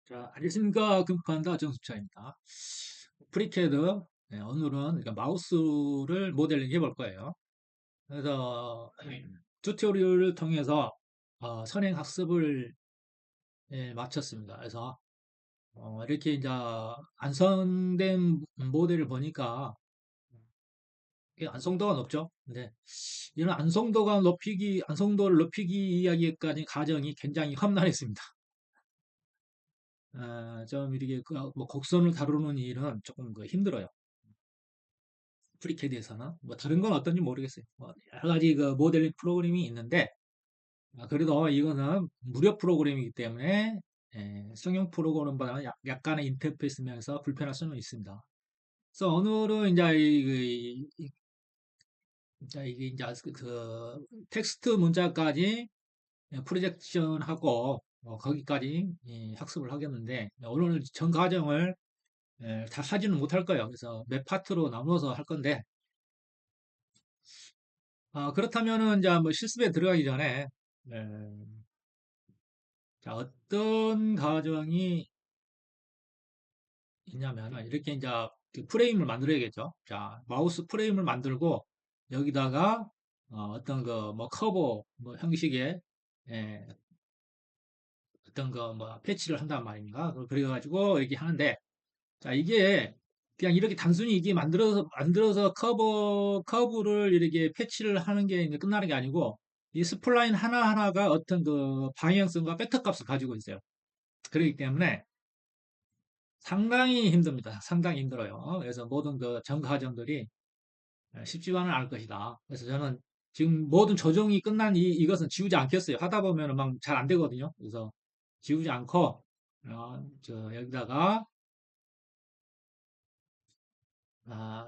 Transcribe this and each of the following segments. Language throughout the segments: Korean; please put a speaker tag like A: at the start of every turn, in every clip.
A: 자, 안녕하십니까. 금판다 정수차입니다. 프리캐드, 오늘은 그러니까 마우스를 모델링 해볼 거예요. 그래서 튜토리얼을 통해서 선행 학습을 마쳤습니다. 그래서 이렇게 이제 완성된 모델을 보니까 이게 완성도가 높죠. 근데 이런 완성도를 높이기 이야기까지 과정이 굉장히 험난했습니다. 좀 이렇게 뭐 곡선을 다루는 일은 조금 힘들어요. 프리캐드에서는 뭐 다른 건 어떤지 모르겠어요. 뭐 여러 가지 그 모델링 프로그램이 있는데 그래도 이거는 무료 프로그램이기 때문에 성형 프로그램보다는 약간의 인터페이스 면에서 불편할 수는 있습니다. 그래서 오늘은 이제 이게 이제 그 텍스트 문자까지 프로젝션하고 거기까지 학습을 하겠는데 오늘 전 과정을 다 하지는 못할 거예요. 그래서 몇 파트로 나눠서 할 건데 그렇다면은 이제 뭐 실습에 들어가기 전에 에, 자, 어떤 과정이 있냐면은 이렇게 이제 그 프레임을 만들어야겠죠. 자, 마우스 프레임을 만들고 여기다가 어떤 그 뭐 커버 뭐 형식의 예, 어떤 거 뭐 패치를 한단 말입니다. 그래가지고 이렇게 하는데 자, 이게 그냥 이렇게 단순히 이게 만들어서 커브를 이렇게 패치를 하는 게 이제 끝나는 게 아니고, 이 스플라인 하나하나가 어떤 그 방향성과 벡터 값을 가지고 있어요. 그렇기 때문에 상당히 힘듭니다. 상당히 힘들어요. 그래서 모든 그 전과정들이 쉽지만은 않을 것이다. 그래서 저는 지금 모든 조정이 끝난 이것은 지우지 않겠어요. 하다 보면은 막 잘 안 되거든요. 그래서 지우지 않고, 여기다가,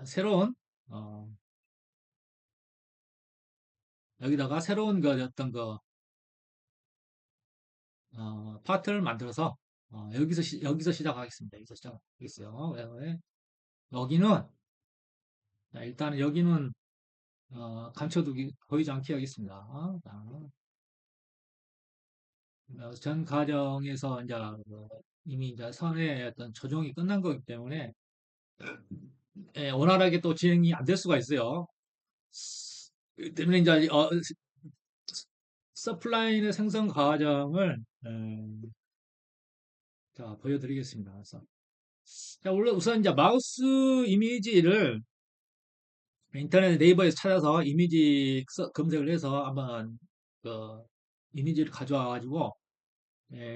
A: 새로운, 어, 여기다가 새로운 그 어떤 그 파트를 만들어서 여기서 시작하겠습니다. 여기서 시작하겠어요. 여기는 일단은 여기는 감춰두기 보이지 않게 하겠습니다. 전 과정에서 이제 이미 이제 선의 어떤 조정이 끝난 거기 때문에 원활하게 또 진행이 안 될 수가 있어요. 그 때문에 이제 서플라인의 생성 과정을 자 보여드리겠습니다. 그래서 자, 우선 이제 마우스 이미지를 인터넷 네이버에서 찾아서 이미지 검색을 해서 한번 그 이미지를 가져와 가지고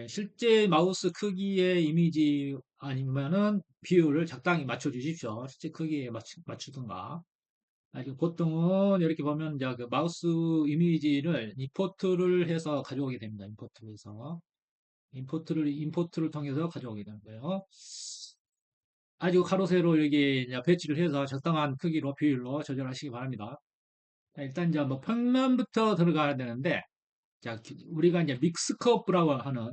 A: 실제 마우스 크기의 이미지 아니면은 비율을 적당히 맞춰 주십시오. 실제 크기에 맞추든가. 아니, 보통은 이렇게 보면 이제 그 마우스 이미지를 임포트를 해서 가져오게 됩니다. 임포트를 해서 임포트를 통해서 가져오게 되는 거예요. 아주 가로 세로 이렇게 이제 배치를 해서 적당한 크기로 비율로 조절하시기 바랍니다. 자, 일단 이제 뭐 평면부터 들어가야 되는데, 자, 우리가 이제 믹스 커브라고 하는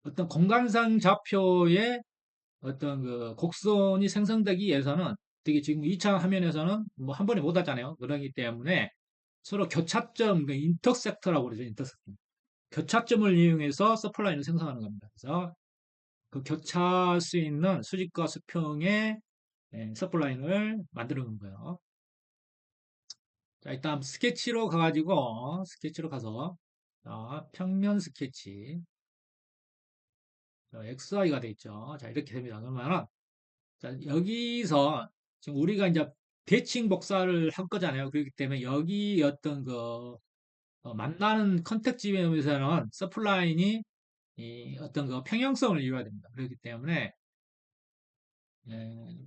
A: 어떤 공간상 좌표의 어떤 그 곡선이 생성되기 위해서는 되게 지금 2차 화면에서는 뭐 한 번에 못 하잖아요. 그러기 때문에 서로 교차점, 그 인터섹터라고 그러죠. 인터섹터. 교차점을 이용해서 서플라인을 생성하는 겁니다. 그래서 그 교차할 수 있는 수직과 수평의 서플라인을 만드는 거예요. 자, 일단 스케치로 가서 평면 스케치 XY가 돼 있죠. 자, 이렇게 됩니다. 그러면은 자, 여기서 지금 우리가 이제 대칭 복사를 할 거잖아요. 그렇기 때문에 여기 어떤 그 만나는 컨택지점에서는 서플라인이 이 어떤 그 평형성을 이루어야 됩니다. 그렇기 때문에 예,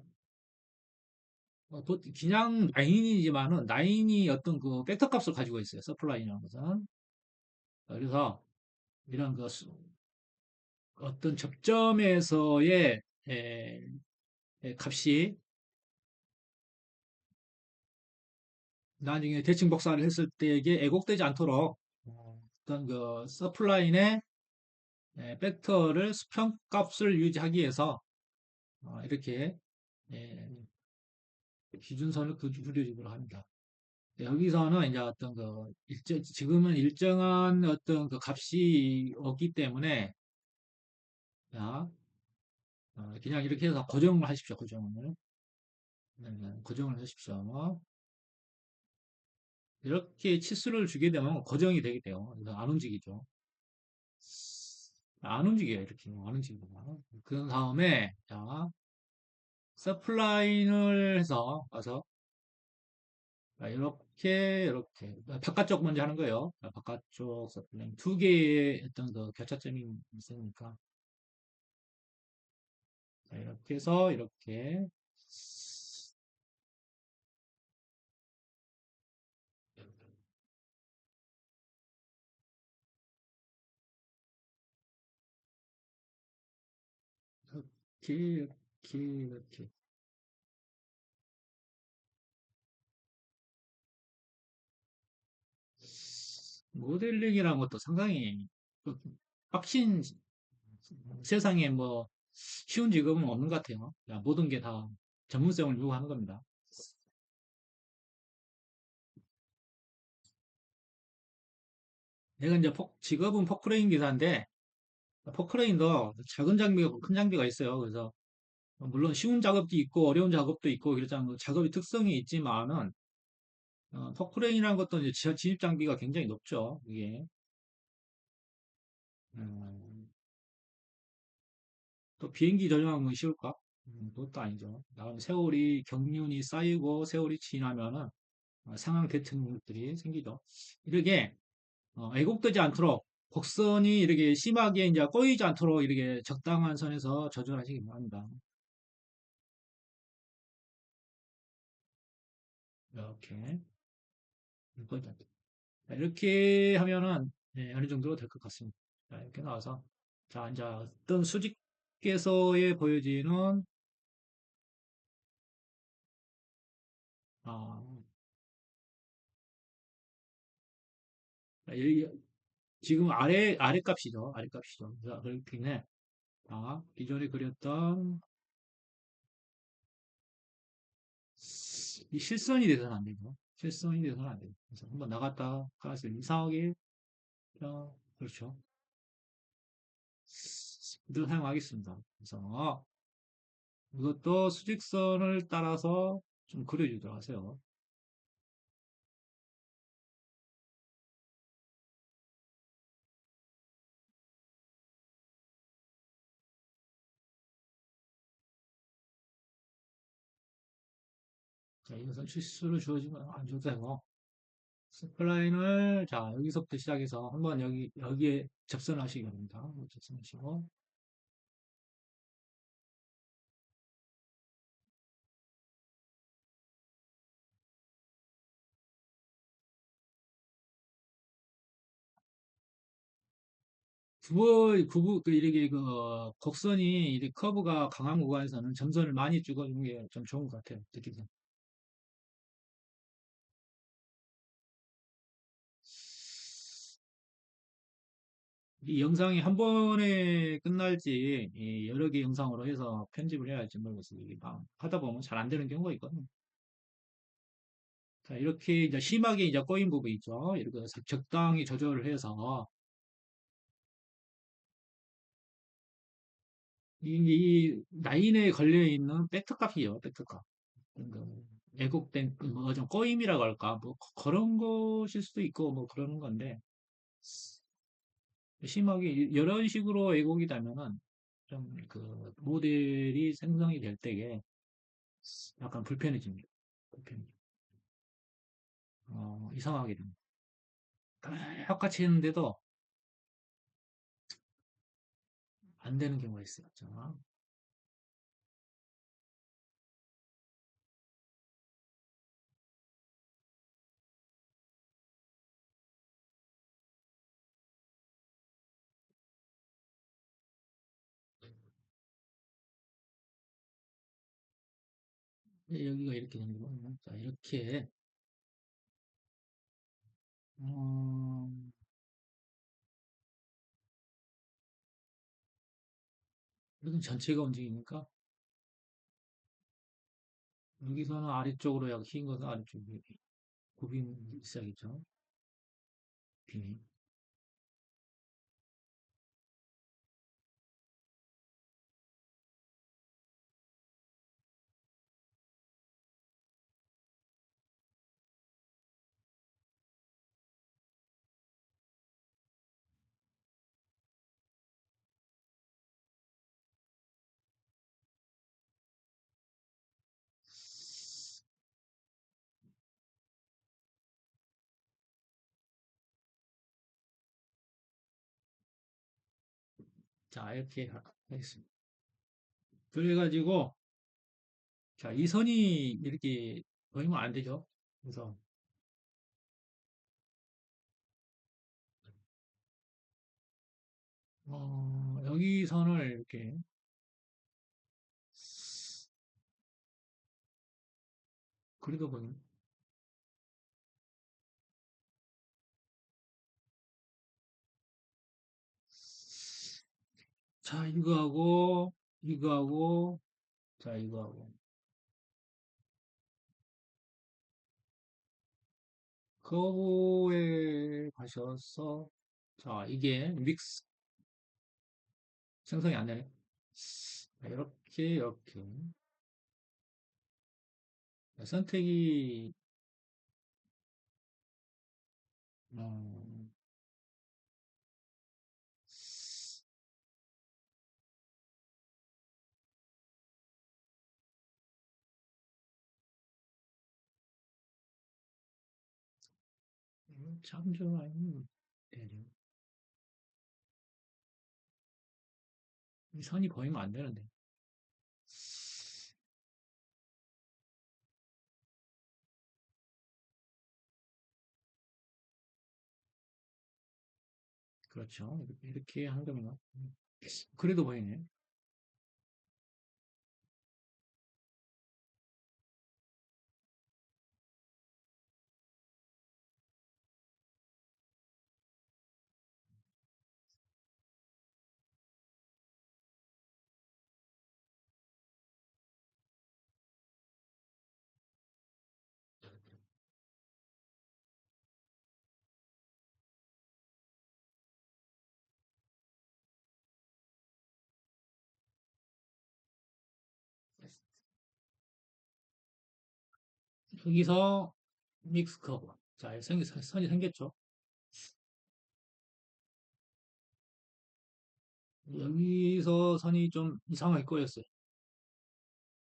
A: 그냥 라인이지만은 라인이 어떤 그 벡터 값을 가지고 있어요. 서플라인이라는 것은. 그래서 이런 그 어떤 접점에서의 에, 값이 나중에 대칭 복사를 했을 때에게 왜곡되지 않도록 어떤 그 서플라인의 벡터를 수평값을 유지하기 위해서 이렇게 에, 기준선을 그려주기로 합니다. 여기서는 이제 어떤 그 지금은 일정한 어떤 그 값이 없기 때문에 자, 그냥 이렇게 해서 고정을 하십시오. 고정을. 네, 네, 고정을 하십시오. 이렇게 치수를 주게 되면 고정이 되게 돼요. 그래서 안 움직이죠. 안 움직여요. 이렇게 안 움직이고. 그 다음에 자 서플라인을 해서 와서 자, 이렇게 바깥쪽 먼저 하는 거예요. 자, 바깥쪽 서플라인 두 개의 어떤 그 교차점이 있으니까 자, 이렇게 해서 이렇게 이렇게 모델링이라는 것도 상당히 그 빡신 세상에 뭐 쉬운 직업은 없는 것 같아요. 야, 모든 게 다 전문성을 요구하는 겁니다. 내가 이제 직업은 포크레인 기사인데 포크레인도 작은 장비가 있고 큰 장비가 있어요. 그래서 물론 쉬운 작업도 있고 어려운 작업도 있고 그렇잖아요. 작업의 특성이 있지만은 포크레인이라는 것도 이제 진입 장비가 굉장히 높죠. 이게 음, 또 비행기 조종하는 건 쉬울까? 그것도 아니죠. 나중에 세월이 경륜이 쌓이고 세월이 지나면은 상황 대처들이 생기죠. 이렇게 왜곡되지 않도록 곡선이 이렇게 심하게 이제 꼬이지 않도록 이렇게 적당한 선에서 조절하시기 바랍니다. 이렇게 꼬이지 않도록. 자, 이렇게 하면은 네, 어느 정도 될 것 같습니다. 자, 이렇게 나와서 자 이제 어떤 수직에서의 보여지는 아, 여기 지금 아래 값이죠. 아래 값이죠. 자, 그렇게 네. 자, 기존에 그렸던 이 실선이 돼서는 안 되죠. 실선이 돼서는 안 돼요. 그래서 한번 나갔다 가서 이상하게 그렇죠. 늘 사용하겠습니다. 그래서 이것도 수직선을 따라서 좀 그려주도록 하세요. 자, 이것은 실수를 주어지면 안 줘도 되고 스플라인을 자 여기서부터 시작해서 한번 여기에 접선하시기 바랍니다. 접선하시고 이렇게 곡선이 이렇게 커브가 강한 구간에서는 점선을 많이 찍어주는 게 좀 좋은 것 같아요. 특히 이 영상이 한 번에 끝날지 이 여러 개 영상으로 해서 편집을 해야 할지 모르겠어요. 이게 막 하다 보면 잘 안 되는 경우가 있거든요. 자, 이렇게 이제 심하게 이제 꼬인 부분 있죠. 이렇게 해서 적당히 조절을 해서 이 라인에 걸려 있는 벡터 값이에요. 벡터 값. 왜곡된 좀 꼬임이라고 할까? 뭐 그런 것일 수도 있고 뭐 그러는 건데 심하게 이런 식으로 왜곡이 되면은 좀 그 모델이 생성이 될 때에 약간 불편해집니다. 불편해요. 이상하게 됩니다. 똑같이 했는데도 안 되는 경우가 있어요. 자, 여기가 이렇게 되는 거예요. 자, 이렇게, 음, 이건 전체가 움직이니까, 여기서는 아래쪽으로 약간 흰 것은 아래쪽에 굽이 있어야겠죠. 빈이. 자, 이렇게 하겠습니다. 그래가지고, 자, 이 선이 이렇게 보이면 안 되죠. 그래서, 여기 선을 이렇게, 그리도 보면, 자, 이거하고, 자, 이거하고, 커브에 가셔서, 자, 이게 믹스, 생성이 안 되네. 자, 이렇게. 선택이, 어, 참 좀 아니면, 되죠. 이 선이 보이면 안 되는데. 그렇죠. 이렇게 한 거면, 그래도 보이네. 여기서 믹스 커브. 자, 선이 생겼죠. 여기서 선이 좀 이상하게 꼬였어요.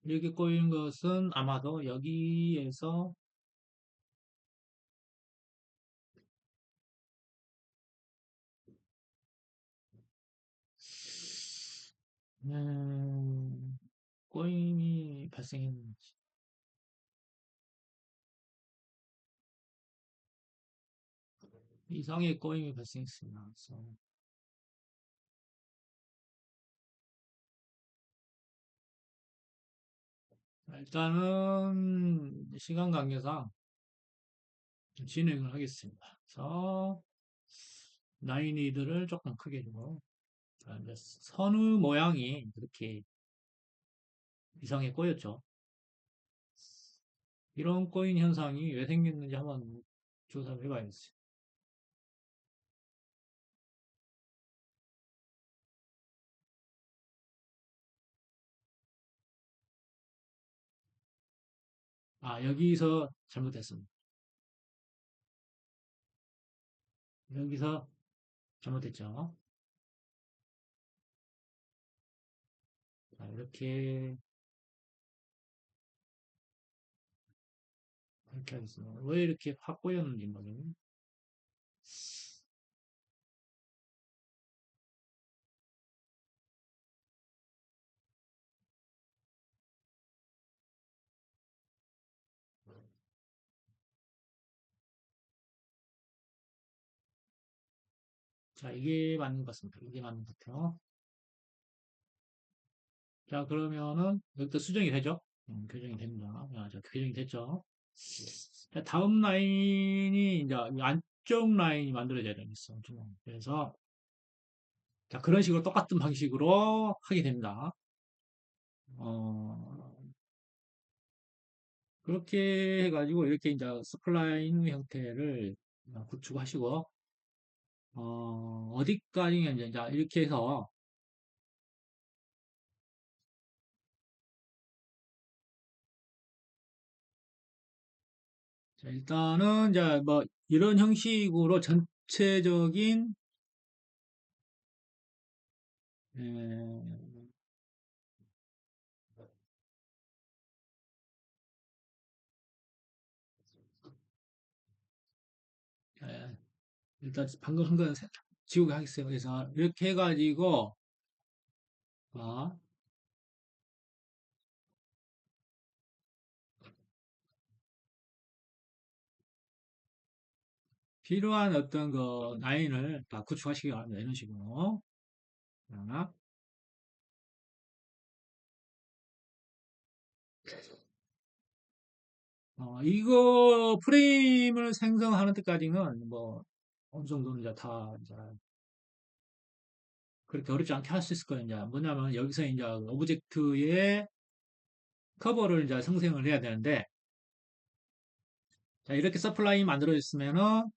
A: 이렇게 꼬인 것은 아마도 여기에서 음, 꼬임이 발생했는지. 이상의 꼬임이 발생했습니다. 그래서 일단은 시간 관계상 진행을 하겠습니다. 그래서 라인이들을 조금 크게 주고 이제 선의 모양이 이렇게 이상하게 꼬였죠. 이런 꼬인 현상이 왜 생겼는지 한번 조사를 해봐야겠어요. 아, 여기서 잘못했습니다. 여기서 잘못했죠. 자, 이렇게 하겠습니다. 왜 이렇게 확 꼬였는지 모르겠네. 자, 이게 맞는 것 같습니다. 이게 맞는 것 같아요. 자, 그러면은 여기서 수정이 되죠? 교정이 됩니다. 자, 교정이 됐죠? 자, 다음 라인이 이제 이 안쪽 라인이 만들어져야 되겠어. 그래서 자, 그런 식으로 똑같은 방식으로 하게 됩니다. 어, 그렇게 해가지고 이렇게 이제 스플라인 형태를 구축하시고 어디까지 이제 이렇게 해서 자, 일단은 이제 뭐 이런 형식으로 전체적인 에, 에, 일단 방금 한 건 지우개 하겠어요. 그래서 이렇게 해가지고 아, 필요한 어떤 그 라인을 다 구축하시기 바랍니다. 이런 식으로. 자, 이거 프레임을 생성하는 데까지는 뭐 어느 정도는 이제 다 이제 그렇게 어렵지 않게 할 수 있을 거예요. 이제 뭐냐면 여기서 이제 오브젝트의 커버를 이제 생성을 해야 되는데 자, 이렇게 서플라인 만들어졌으면은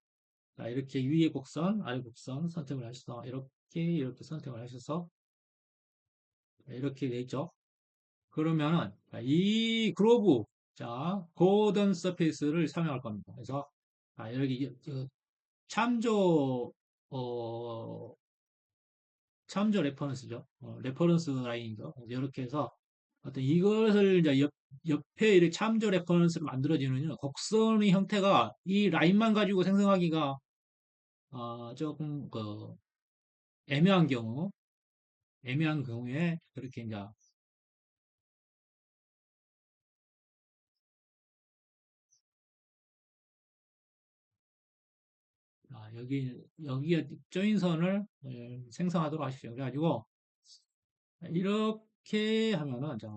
A: 자, 이렇게 위에 곡선, 아래 곡선 선택을 하셔서 이렇게 선택을 하셔서 이렇게 돼 있죠. 그러면은 자, 이 그로브 자, 고던 서페이스를 사용할 겁니다. 그래서 여기 참조 어, 참조 레퍼런스죠. 레퍼런스 라인이죠. 이렇게 해서 어떤 이것을 이제 옆에 이렇게 참조 레퍼런스를 만들어지는 곡선의 형태가 이 라인만 가지고 생성하기가 조금 그 애매한 경우, 애매한 경우에 그렇게 이제 여기에 조인선을 생성하도록 하십시오. 그래가지고 이렇게 하면은 자,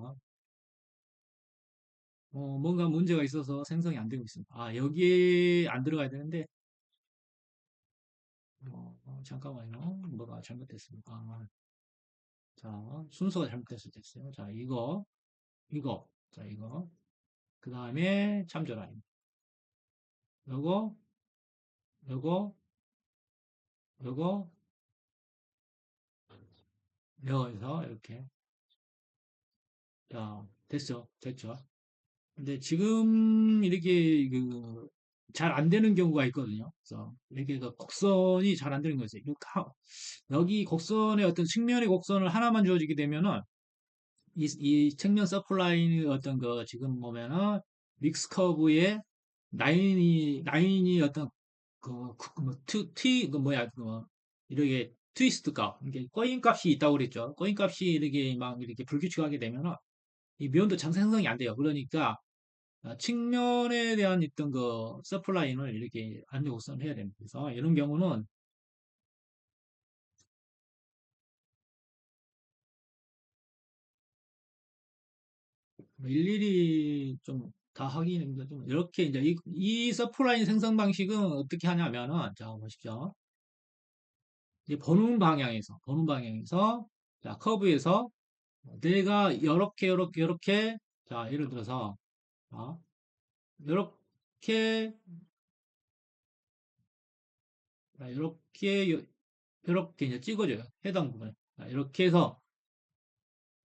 A: 뭔가 문제가 있어서 생성이 안 되고 있습니다. 여기에 안 들어가야 되는데 잠깐만요. 뭐가 잘못됐습니다. 자, 순서가 잘못됐을 때 있어요. 자, 자, 이거. 그 다음에 참조 라인. 요거, 요거, 요거, 여기서 이렇게. 자, 됐죠? 됐죠? 근데 지금 이렇게 잘 안 되는 경우가 있거든요. 그래서 이렇게 곡선이 잘 안 되는 거죠. 여기 곡선의 어떤 측면의 곡선을 하나만 주어지게 되면은 이 측면 서플라인의 어떤 그 지금 보면은 믹스 커브의 라인이 어떤 뭐, 그 뭐야, 이렇게 트위스트 값, 이게 꼬인 값이 있다고 그랬죠. 꼬인 값이 이렇게 막 이렇게 불규칙하게 되면은 이 면도 장 생성이 안 돼요. 그러니까 측면에 대한 어떤 그 서플라인을 이렇게 안정곡선을 해야 됩니다. 그래서 이런 경우는 뭐 일일이 좀 다 하기는 힘들좀 이렇게 이제 이 서플라인 생성 방식은 어떻게 하냐면은 자 보십시오. 이제 보는 방향에서 자 커브에서 내가 이렇게 자 예를 들어서 자, 이렇게 이렇게 이제 찍어줘요. 해당 부분. 자, 이렇게 해서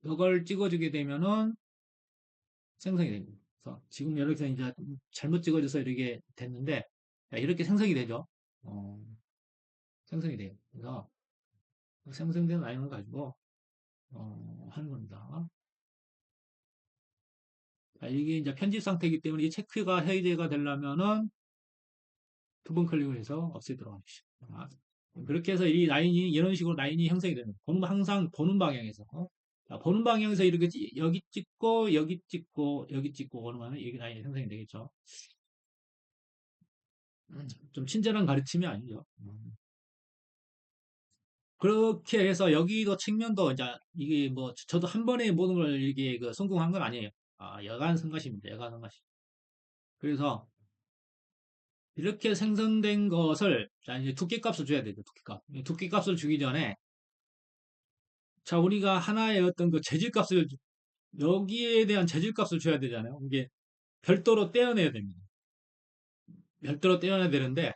A: 이걸 찍어주게 되면은 생성이 됩니다. 그래서 지금 여기서 이제 잘못 찍어져서 이렇게 됐는데 자, 이렇게 생성이 되죠. 어, 생성이 돼요. 그래서 생성된 라인을 가지고 하는 겁니다. 자, 이게 이제 편집 상태이기 때문에 이 체크가 해제가 되려면은 두 번 클릭을 해서 없애도록 하십시오. 그렇게 해서 이 라인이 이런 식으로 라인이 형성이 됩니다. 항상 보는 방향에서 자, 보는 방향에서 이렇게 여기 찍고 여기 찍고 여기 찍고 그러면 이게 라인이 형성이 되겠죠. 좀 친절한 가르침이 아니죠. 그렇게 해서 여기도 측면도 이제 이게 뭐 저도 한 번에 모든 걸 이게 성공한 건 아니에요. 여간 성가십니다. 여간 성가시. 그래서 이렇게 생성된 것을 자 이제 두께값을 줘야 되죠. 두께값. 두께값을 주기 전에 자 우리가 하나의 어떤 그 재질값을 여기에 대한 재질값을 줘야 되잖아요. 이게 별도로 떼어내야 됩니다. 별도로 떼어내야 되는데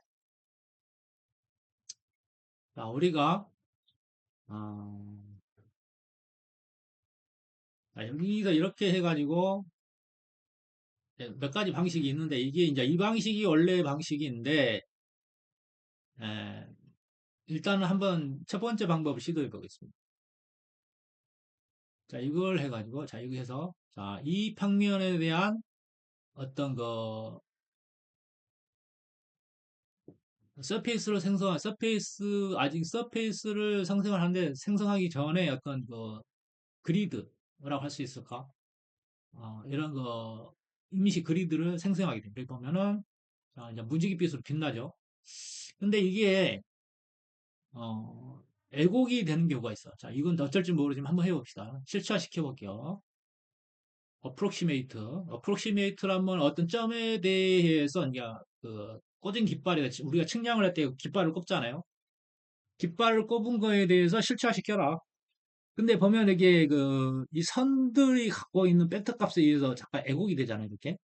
A: 자 우리가 어, 자, 여기서 이렇게 해가지고 몇 가지 방식이 있는데 이게 이제 이 방식이 원래 방식인데 에, 일단은 한번 첫 번째 방법을 시도해 보겠습니다. 자, 이걸 해가지고, 자, 이거 해서, 자, 이 평면에 대한 어떤 아직 서페이스를 생성을 하는데, 생성하기 전에 어떤 그리드라고 할 수 있을까? 이런 거 임시 그리드를 생성하게 됩니다. 여기 보면은 자, 이제 무지갯빛으로 빛나죠. 근데 이게 왜곡이 되는 경우가 있어. 자, 이건 어쩔지 모르지만 한번 해봅시다. 실체화 시켜볼게요. 어프록시메이트라면 어떤 점에 대해서 이제 그 꽂은 깃발에 우리가 측량을 할 때 깃발을 꼽잖아요. 깃발을 꼽은 거에 대해서 실체화 시켜라. 근데 보면 이게 이 선들이 갖고 있는 벡터 값에 의해서 잠깐 왜곡이 되잖아요, 이렇게.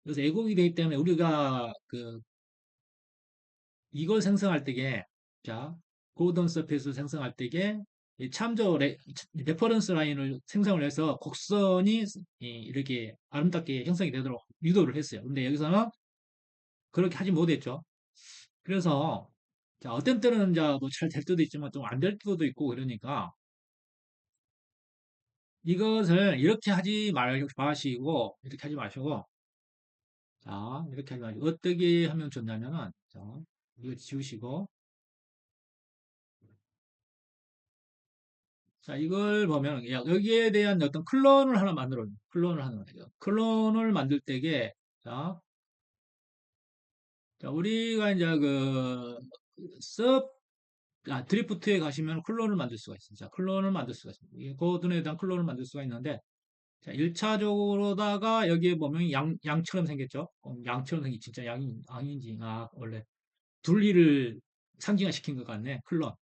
A: 그래서 왜곡이 되기 때문에 우리가 이걸 생성할 때게, 자, 고던 서페이스를 생성할 때게 이 레퍼런스 라인을 생성을 해서 곡선이 이렇게 아름답게 형성이 되도록 유도를 했어요. 근데 여기서는 그렇게 하지 못했죠. 그래서 자, 어떤 때는 뭐잘 될 때도 있지만 좀 안 될 때도 있고 그러니까 이것을 이렇게 하지 마시고 이렇게 하지 마시고 자, 이렇게 하지 마시고 어떻게 하면 좋냐면은 자, 이거 지우시고 자, 이걸 보면 여기에 대한 어떤 클론을 하나 만들어요. 클론을 하나 만들어요. 클론을 만들 때게 자, 자, 우리가 이제 섭 드리프트에 가시면 클론을 만들 수가 있습니다. 자, 클론을 만들 수가 있습니다. 이 코드에 대한 클론을 만들 수가 있는데 자, 1차적으로다가 여기에 보면 양처럼 생겼죠? 양처럼 생긴 진짜 양이 아닌지 원래 둘리를 상징화시킨 것 같네. 클론.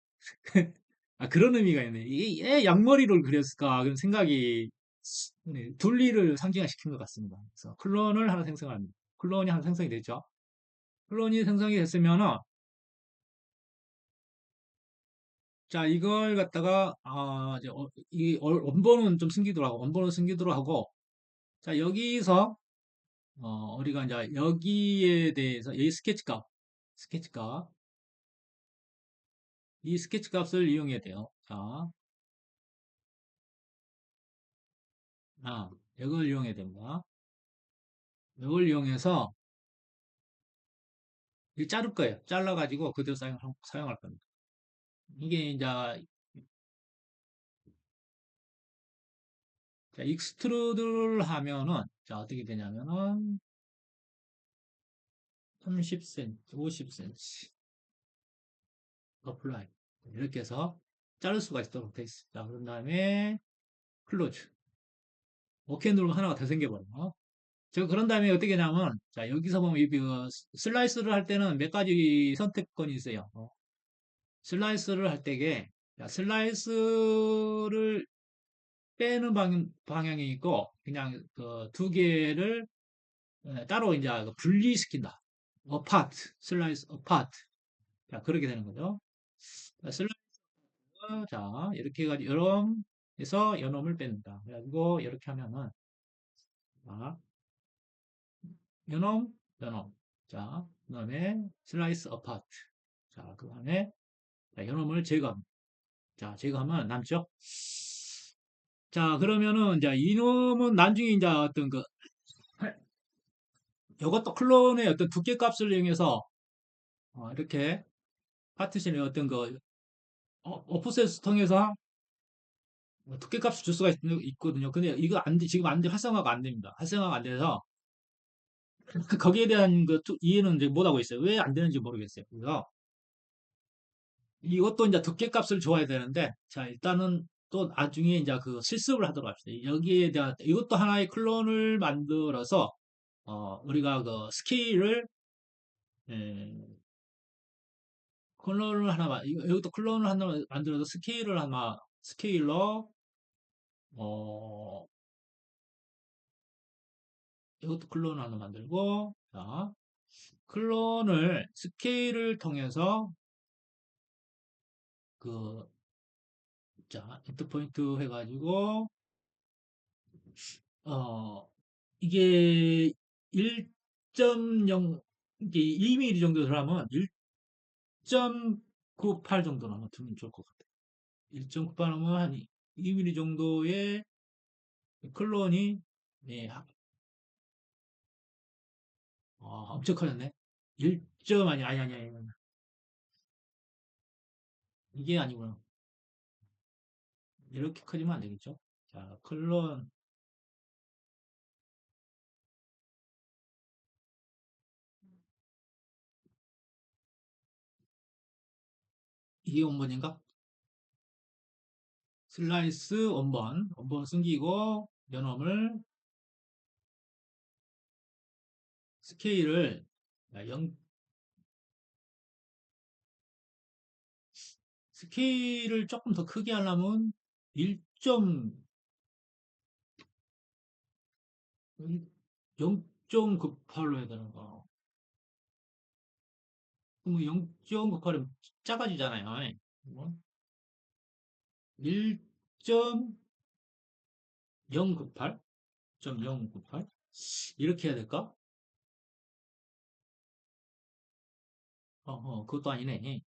A: 그런 의미가 있네. 이게 왜 양머리를 그렸을까? 그런 생각이 네, 둘리를 상징화시킨 것 같습니다. 그래서 클론을 하나 생성합니다. 클론이 하나 생성이 됐죠. 클론이 생성이 됐으면은 자 이걸 갖다가 이제 이 원본은 좀 숨기도록 하고 원본은 숨기도록 하고 자 여기서 우리가 이제 여기에 대해서 이 스케치 값 이 스케치 값을 이용해야 돼요. 자, 이걸 이용해야 됩니다. 이걸 이용해서 이 자를 거예요. 잘라가지고 그대로 사용할 겁니다. 이게 이제 자, 익스트루드를 하면은 자 어떻게 되냐면은 30cm, 50cm 어플라이 이렇게 해서 자를 수가 있도록 돼 있어. 자, 그런 다음에 클로즈. 오케이 누르면 하나가 더 생겨버려. 저 그런 다음에 어떻게 하냐면 자 여기서 보면 슬라이스를 할 때는 몇 가지 선택권이 있어요. 슬라이스를 할 때게 자, 슬라이스를 빼는 방향이 있고 그냥 그 두 개를 따로 이제 분리시킨다. 어파트, 슬라이스 어파트. 자, 그렇게 되는 거죠. 자, 슬라이스, 자, 이렇게 해가지고, 해서 연놈을 뺀다. 그래가지고, 이렇게 하면은, 자, 연놈, 연놈. 자, 그 다음에 슬라이스 어파트. 자, 그 다음에, 연놈을 제거합니다. 자, 제거하면 남죠? 자, 그러면은, 이제 이놈은 나중에 이제 어떤 이것도 클론의 어떤 두께 값을 이용해서, 이렇게 파티션의 어떤 오프셋을 통해서 두께 값을 줄 수가 있거든요. 근데 이거 지금 안 돼, 활성화가 안 됩니다. 활성화가 안 돼서 거기에 대한 이해는 이제 못 하고 있어요. 왜 안 되는지 모르겠어요. 그래서 이것도 이제 두께 값을 줘야 되는데, 자, 일단은 또 나중에 이제 실습을 하도록 합시다. 여기에 대한, 이것도 하나의 클론을 만들어서, 우리가 스케일을, 에, 클론을 하나, 이것도 클론을 하나 만들어서 스케일러, 어, 이것도 클론을 하나 만들고, 자, 클론을 스케일을 통해서 그, 자, 엔터포인트 해가지고, 어, 이게 1.0, 이게 2mm 정도 들어가면 1.98 정도는 두면 좋을 것 같아요. 1.98 하면 한 2mm 정도의 클론이, 예, 엄청 커졌네. 1점 아니. 이게 아니구나. 이렇게 커지면 안 되겠죠? 자, 클론, 이게 원본인가? 슬라이스 원본 숨기고, 연엄을, 스케일을, 야, 스케일을 조금 더 크게 하려면 0.98로 해야 되는 거. 그럼 0.98이면 작아지잖아요. 1.098? 0.098? 이렇게 해야 될까? 그것도 아니네.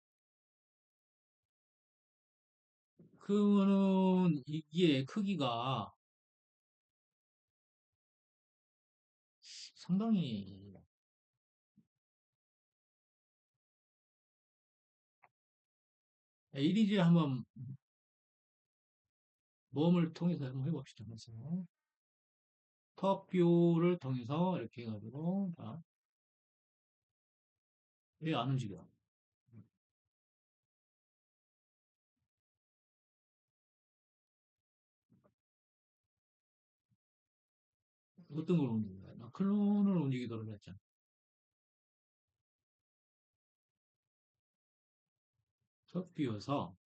A: 그거는 이게 크기가 상당히 이리지 한번 모험을 통해서 한번 해봅시다. 그래서 톱뷰를 통해서 이렇게 해가지고 왜 안 움직여? 어떤 걸 움직여요? 나 클론을 움직이도록 했잖아. 톱뷰에서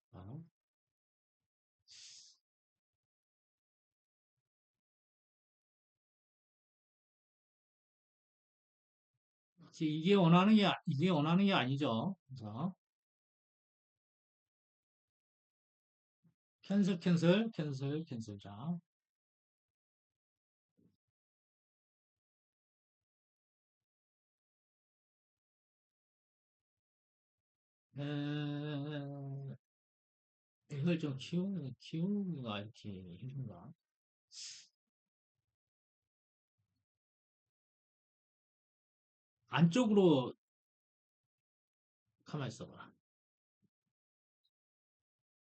A: 이게 원하는 게 아니죠. 그래서 캔슬. 자, 에, 이걸 좀 키우기가 이렇게 힘든가? 안쪽으로 가만 있어봐.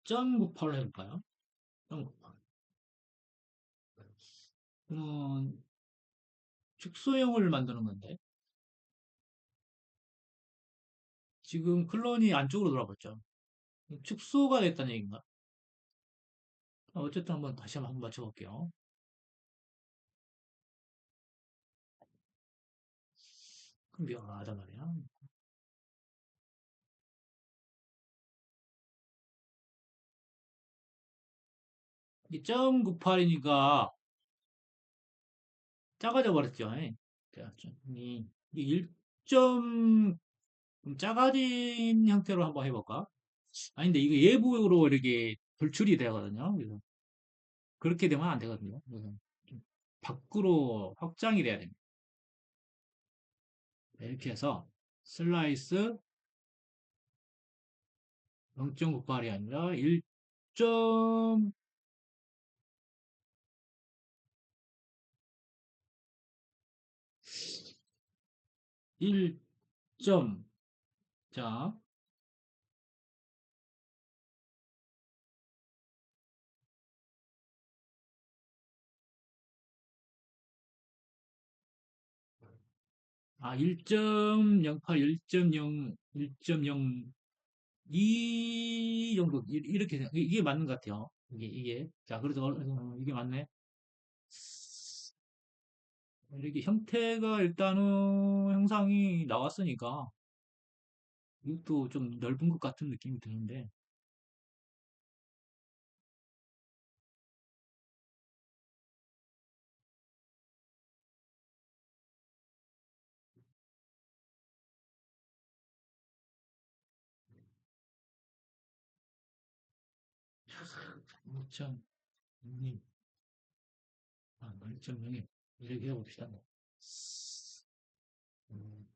A: 0.98로 해볼까요? 0.98. 그러면 축소형을 만드는 건데 지금 클론이 안쪽으로 돌아갔죠. 축소가 됐다는 얘기인가? 어쨌든 한번 다시 한번 맞춰볼게요. 그럼 미안하단 말이야. 이 0.98이니까 작아져 버렸죠. 자, 이 1점 작아진 형태로 한번 해볼까? 아닌데 이거 예부로 이렇게 돌출이 되거든요. 그래서 그렇게 되면 안 되거든요. 그래서 좀 밖으로 확장이 돼야 됩니다. 이렇게 해서 슬라이스 0.98이 아니라 1점 1점 자, 1.08, 1.0, 1.02 정도 이렇게 이게 맞는 것 같아요. 이게 자, 그래서 이게 맞네. 이렇게 형태가 일단은 형상이 나왔으니까 이것도 좀 넓은 것 같은 느낌이 드는데 참, 음, 1.0에 이렇게 해봅시다. 음,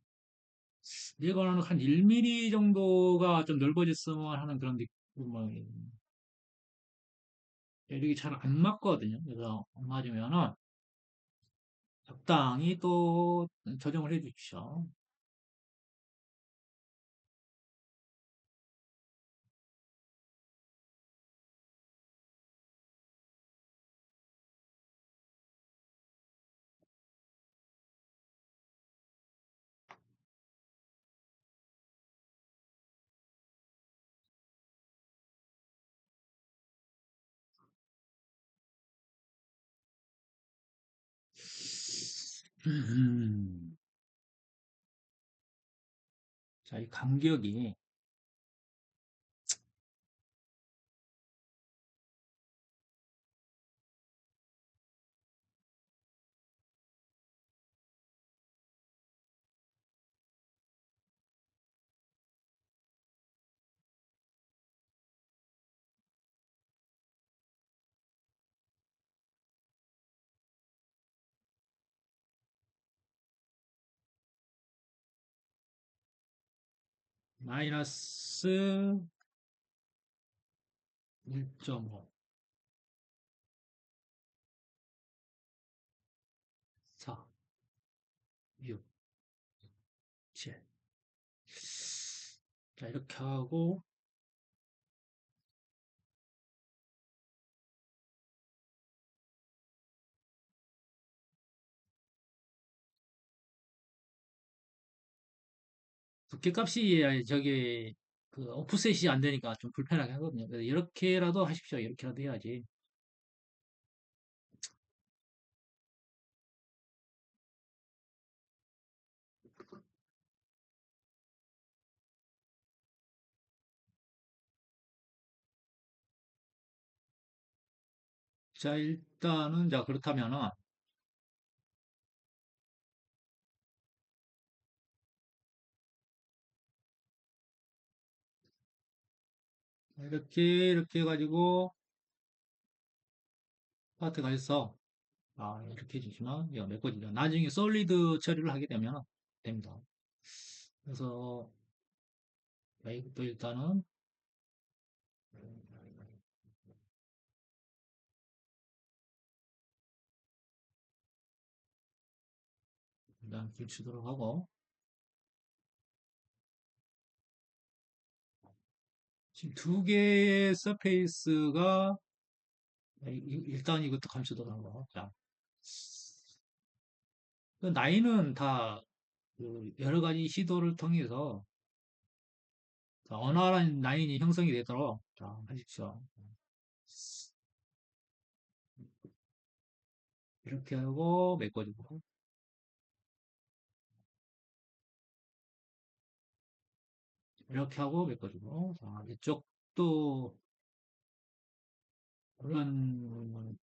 A: 이거는 한 1mm 정도가 좀 넓어졌으면 하는 그런 느낌, 뭐, 이게 잘 안 맞거든요. 그래서 안 맞으면은 적당히 또 조정을 해 주십시오. 음. 자, 이 간격이 마이너스 1.5, 4, 6, 7. 자, 이렇게 하고, 두께값이 저기, 그, 오프셋이 안 되니까 좀 불편하게 하거든요. 그래서 이렇게라도 하십시오. 이렇게라도 해야지. 자, 일단은, 자, 그렇다면은, 이렇게 해가지고, 파트가 있어. 아, 이렇게 해주시면, 이거 메꿔지죠. 나중에 솔리드 처리를 하게 되면 됩니다. 그래서, 자, 이것도 일단은, 일단 길치도록 하고, 지금 두 개의 서페이스가, 일단 이것도 감추도록 하고, 자, 그 나이는 다, 그 여러 가지 시도를 통해서, 자, 원활한 라인이 형성이 되도록, 자, 하십시오. 이렇게 하고, 메꿔주고, 이렇게 하고, 메꿔주고, 자, 이쪽도, 그런,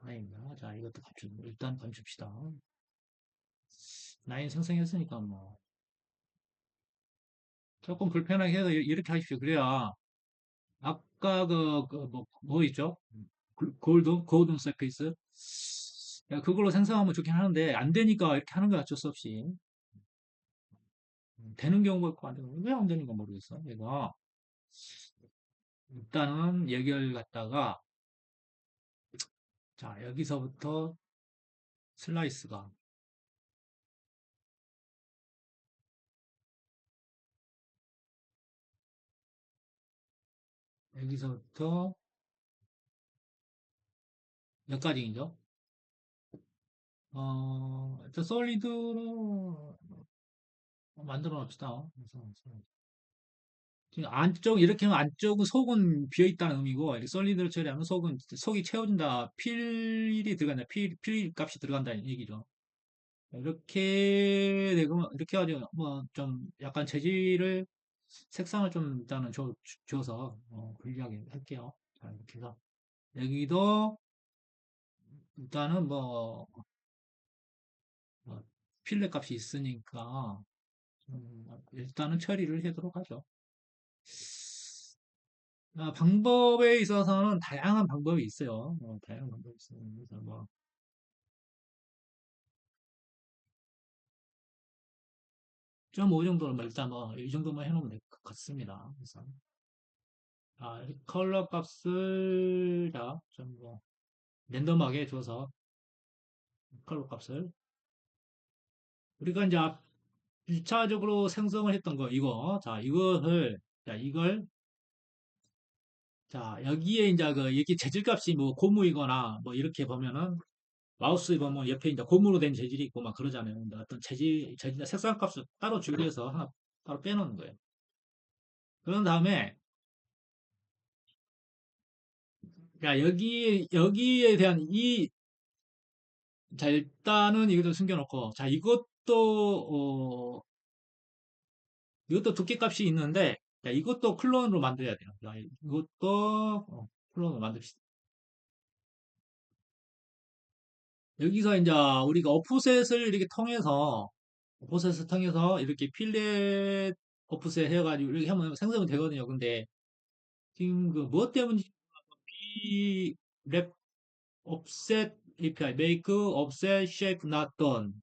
A: 라인입니다. 자, 이것도 일단 감춥시다. 라인 생성했으니까 뭐, 조금 불편하게 해서 이렇게 하십시오. 그래야, 아까 뭐 있죠? 골든 서페이스. 야, 그걸로 생성하면 좋긴 하는데, 안 되니까 이렇게 하는 거야, 어쩔 수 없이. 되는 경우가 있고, 안 되는 경우가 왜 안 되는가 모르겠어. 얘가, 일단은 여기를 갖다가, 자, 여기서부터 슬라이스가, 여기서부터 여기까지죠. 일단 솔리드로 만들어 놓읍시다. 그래서 지금 안쪽, 이렇게 하면 안쪽은 속은 비어 있다는 의미고, 이렇게 솔리드를 처리하면 속이 채워진다. 필이 들어간다. 필 값이 들어간다는 얘기죠. 이렇게 되고, 이렇게 해가지고, 뭐, 좀, 약간 재질을, 색상을 좀 일단은 줘서, 불리하게 할게요. 자, 이렇게 해서. 여기도, 일단은 뭐 필렛 값이 있으니까, 일단은 처리를 하도록 하죠. 방법에 있어서는 다양한 방법이 있어요. 다양한 방법이 있어요. 그래서 뭐, 0.5 정도는 뭐 일단 뭐, 이 정도만 해놓으면 될 것 같습니다. 그래서, 이 컬러 값을, 자, 좀 뭐, 랜덤하게 줘서, 컬러 값을. 우리가 이제 1차적으로 생성을 했던 거, 이거. 자, 이걸, 자, 여기에 이제 여기 재질값이 뭐 고무이거나 뭐 이렇게 보면은, 마우스 보면 옆에 이제 고무로 된 재질이 있고 막 그러잖아요. 근데 어떤 색상 값을 따로 준비해서 하나 따로 빼놓는 거예요. 그런 다음에 야, 여기에 대한 자, 일단은 이거 좀 숨겨놓고, 자, 이것도 두께값이 있는데, 자, 이것도 클론으로 만들어야 돼요. 자, 이것도, 클론으로 만듭시다. 여기서 이제 우리가 오프셋을 이렇게 통해서, 오프셋을 통해서 이렇게 필렛 오프셋 해가지고 이렇게 하면 생성이 되거든요. 근데 지금 그 무엇 때문인지 이 랩 offset API make offset shape not done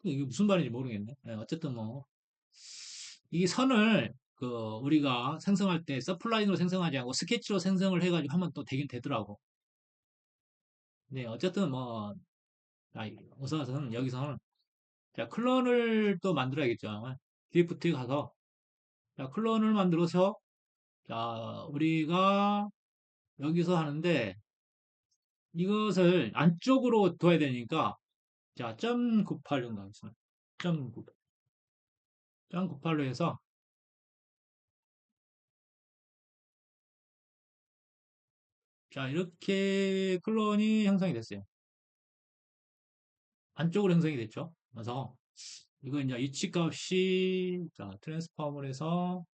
A: 이게 무슨 말인지 모르겠네. 예, 어쨌든 뭐 이게 선을 그 우리가 생성할 때 서플라인으로 생성하지 않고 스케치로 생성을 해가지고 하면 또 되긴 되더라고. 네, 어쨌든 뭐 우선은 여기서는 자 클론을 또 만들어야겠죠. 기프트 가서 자 클론을 만들어서 자 우리가 여기서 하는데 이것을 안쪽으로 둬야 되니까 자, 0.98 정도 하겠습니다. 0.98로 해서, 자, 이렇게 클론이 형성이 됐어요. 안쪽으로 형성이 됐죠. 그래서, 이거 이제 위치 값이, 자, 트랜스폼을 해서,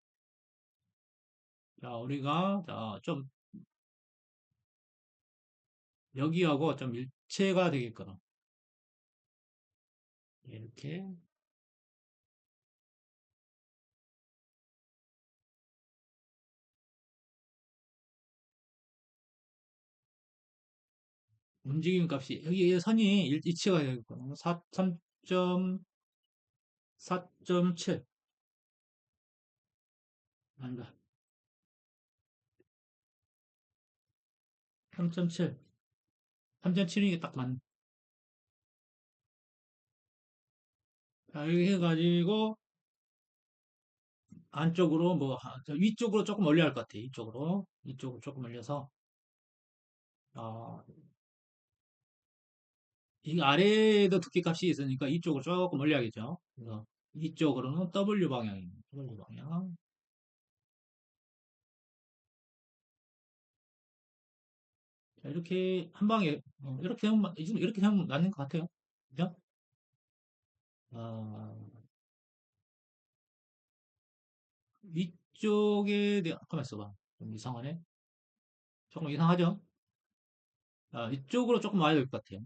A: 자, 우리가, 자, 좀, 여기하고 좀 일체가 되겠거든. 이렇게, 움직임 값이, 여기 선이 일치가 되겠거든. 3.4.7. 아니다. 3.7. 3.7이 딱 맞네. 자, 이렇게 해가지고, 안쪽으로 위쪽으로 조금 올려야 할 것 같아. 이쪽으로 조금 올려서 어, 이 아래에도 두께값이 있으니까 이쪽으로 조금 올려야겠죠. 그래서 이쪽으로는 W 방향입니다. W 방향. 자, 이렇게 한 방에 이렇게 하면 이렇게 하면 맞는 것 같아요. 그죠? 어, 위쪽에 대한 가만 있어봐. 좀 이상하네. 조금 이상하죠? 이쪽으로 조금 와야 될 것 같아요.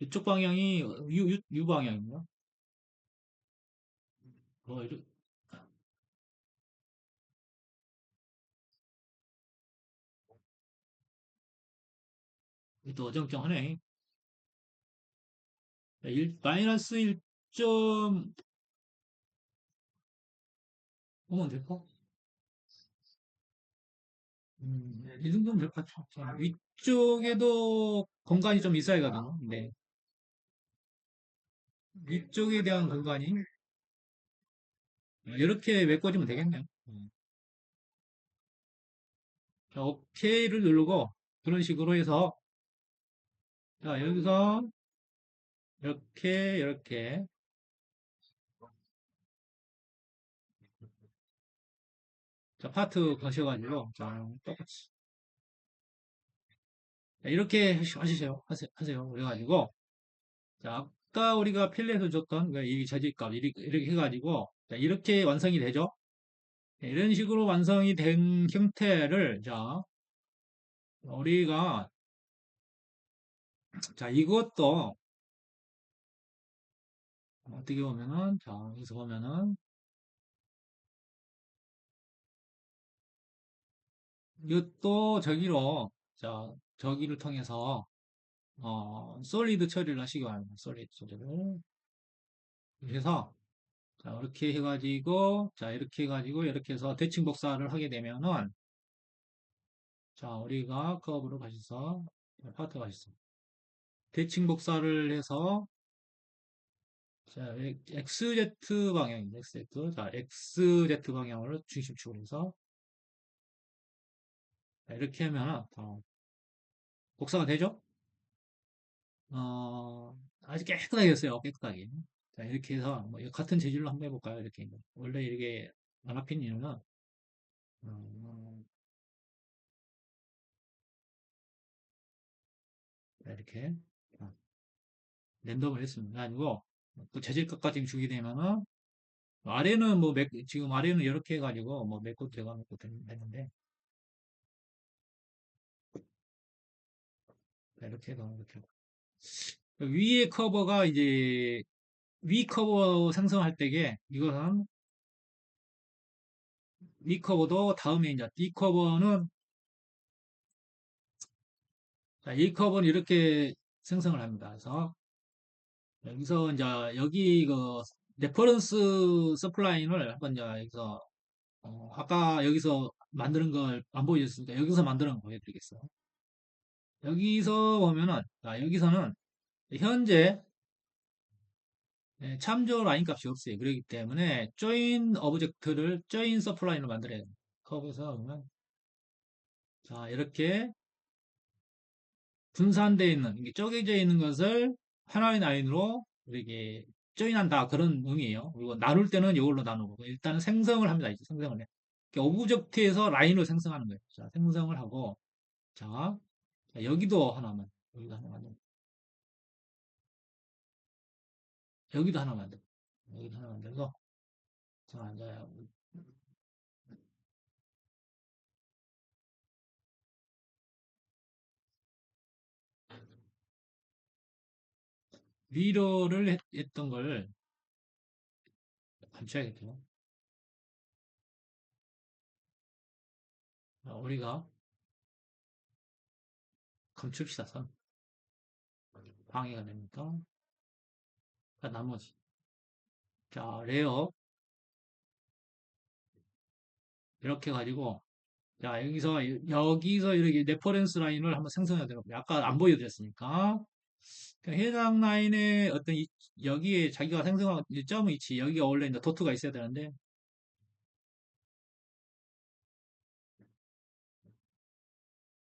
A: 이쪽 방향이 U 방향이요. 뭐 이또 어정쩡하네. 마이너스 1점 오면 될까? 이 정도면 될 것 같아. 자, 위쪽에도 공간이 좀 있어야 하거든요. 네. 위쪽에 대한 공간이 이렇게 메꿔주면 되겠네요. 자, OK를 누르고 그런 식으로 해서 자, 여기서 이렇게 자, 파트 거셔가지고 자, 똑같이 자, 이렇게 하세요. 그래가지고 자, 아까 우리가 필렛을 줬던 이 저지값 이렇게 해가지고 자, 이렇게 완성이 되죠. 네, 이런 식으로 완성이 된 형태를 자 우리가 자 이것도 어떻게 보면은 자 여기서 보면은 이것도 저기를 통해서 솔리드 처리를 하시기 바랍니다. 솔리드 처리를 그래서 자 이렇게 해가지고 자 이렇게 해가지고 이렇게 해서 대칭 복사를 하게 되면은 자 우리가 커브로 가셔서 파트 가셔서 대칭 복사를 해서 자, XZ 방향입니다. XZ. 자, XZ 방향으로 중심축을 해서 자, 이렇게 하면 복사가 되죠? 아주 깨끗하게 됐어요. 깨끗하게. 자, 이렇게 해서 뭐 같은 재질로 한번 해볼까요? 이렇게. 원래 이게 아나핀 이유는 음, 이렇게 어, 랜덤을 했습니다. 아니고 또 재질값까지 지금 주게 되면은 아래는 뭐 지금 아래는 이렇게 해가지고 뭐 메꿔 들어가 놓고 되는데 자, 이렇게 해서 이렇게 위에 커버가 이제 위 커버 생성할 때게 이거는 위 커버도 다음에 이제 이 커버는 자, 이 커버는 이렇게 생성을 합니다. 그래서 여기서 이제 여기 그 레퍼런스 서플라인을 한번 이제 여기서 아까 여기서 만드는 걸 안 보여줬으니까 여기서 만드는 거 보여드리겠어요. 여기서 보면은 여기서는 현재 참조 라인 값이 없어요. 그렇기 때문에 join 오브젝트를 join 서플라인으로 만들어야 돼요. 커브에서 보면 자 이렇게 분산되어 있는 이게 쪼개져 있는 것을 하나의 라인으로 이렇게 join한다 그런 의미예요. 그리고 나눌 때는 이걸로 나누고 일단은 생성을 합니다. 이제 생성을 해. 오브젝트에서 라인을 생성하는 거예요. 자, 생성을 하고 자, 여기도 하나만 여기도 하나 만들 여기도 하나 만들 여기도 하나 만들고 자 이제 미러를 했던 걸 감춰야겠죠. 우리가 감춥시다. 선 방해가 되니까 자, 나머지 자 레어 이렇게 가지고 자 여기서 이렇게 레퍼런스 라인을 한번 생성해야 되는 거예요. 아까 안 보여드렸으니까 그러니까 해당 라인에 어떤 여기에 자기가 생성한 점 위치 여기가 원래 이제 도트가 있어야 되는데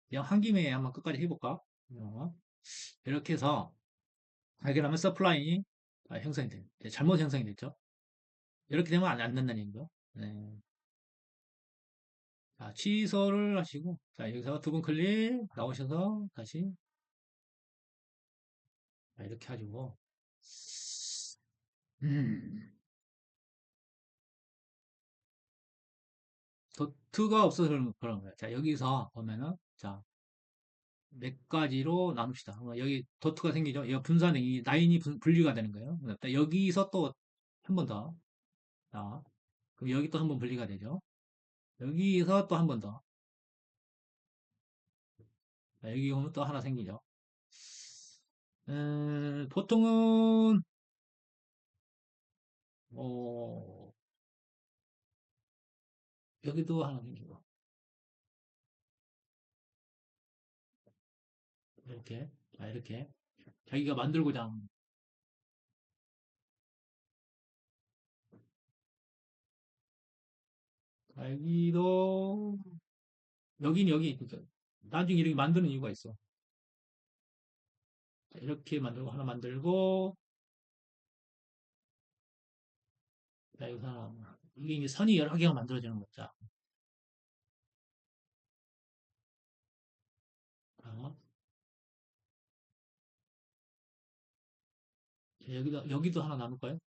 A: 그냥 한 김에 한번 끝까지 해볼까? 이렇게 해서 그러면 서플라인이 형성이 돼요. 잘못 형성이 됐죠. 이렇게 되면 안 된다는 얘기죠. 네. 자, 취소를 하시고 자 여기서 두 번 클릭 나오셔서 다시 이렇게 하시고 음, 도트가 없어서 그런 거예요. 자 여기서 보면은 자 몇 가지로 나눕시다. 여기 도트가 생기죠. 여기 분산이 이 라인이 분리가 되는 거예요. 여기서 또 한 번 더. 자, 그럼 여기 또 한 번 분리가 되죠. 여기서 또 한 번 더. 자, 여기 오면 또 하나 생기죠. 보통은 어, 여기도 하나 생기고 이렇게 이렇게 자기가 만들고자 하는 여기도 여긴 여기 그러니까 나중에 이렇게 만드는 이유가 있어. 자, 이렇게 만들고 하나 만들고 자, 여기서 하나 이게 이제 선이 여러 개가 만들어지는 거죠. 자, 여기도 하나 나눌까요?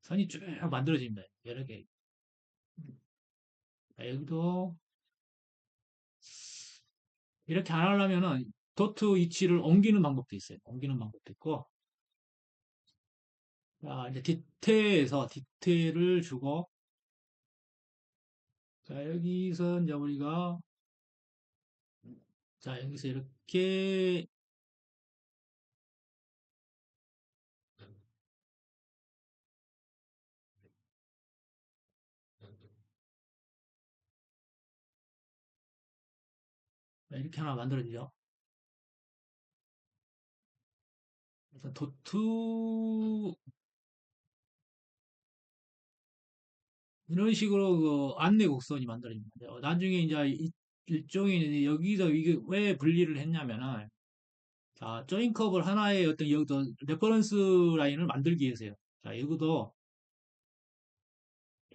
A: 선이 쭉 만들어집니다. 여러 개. 자, 여기도 이렇게 안 하려면은 도트 위치를 옮기는 방법도 있어요. 옮기는 방법도 있고. 자, 이제 디테일에서 디테일을 주고 자, 여기서 이제 우리가 자, 여기서 이렇게 이렇게 하나 만들어지죠. 그래서 도트 이런 식으로 그 안내 곡선이 만들어집니다. 나중에 이제 일종의 여기서 이게 왜 분리를 했냐면은 자, 조인 커브를 하나의 어떤 여기도 레퍼런스 라인을 만들기 위해서요. 자, 여기도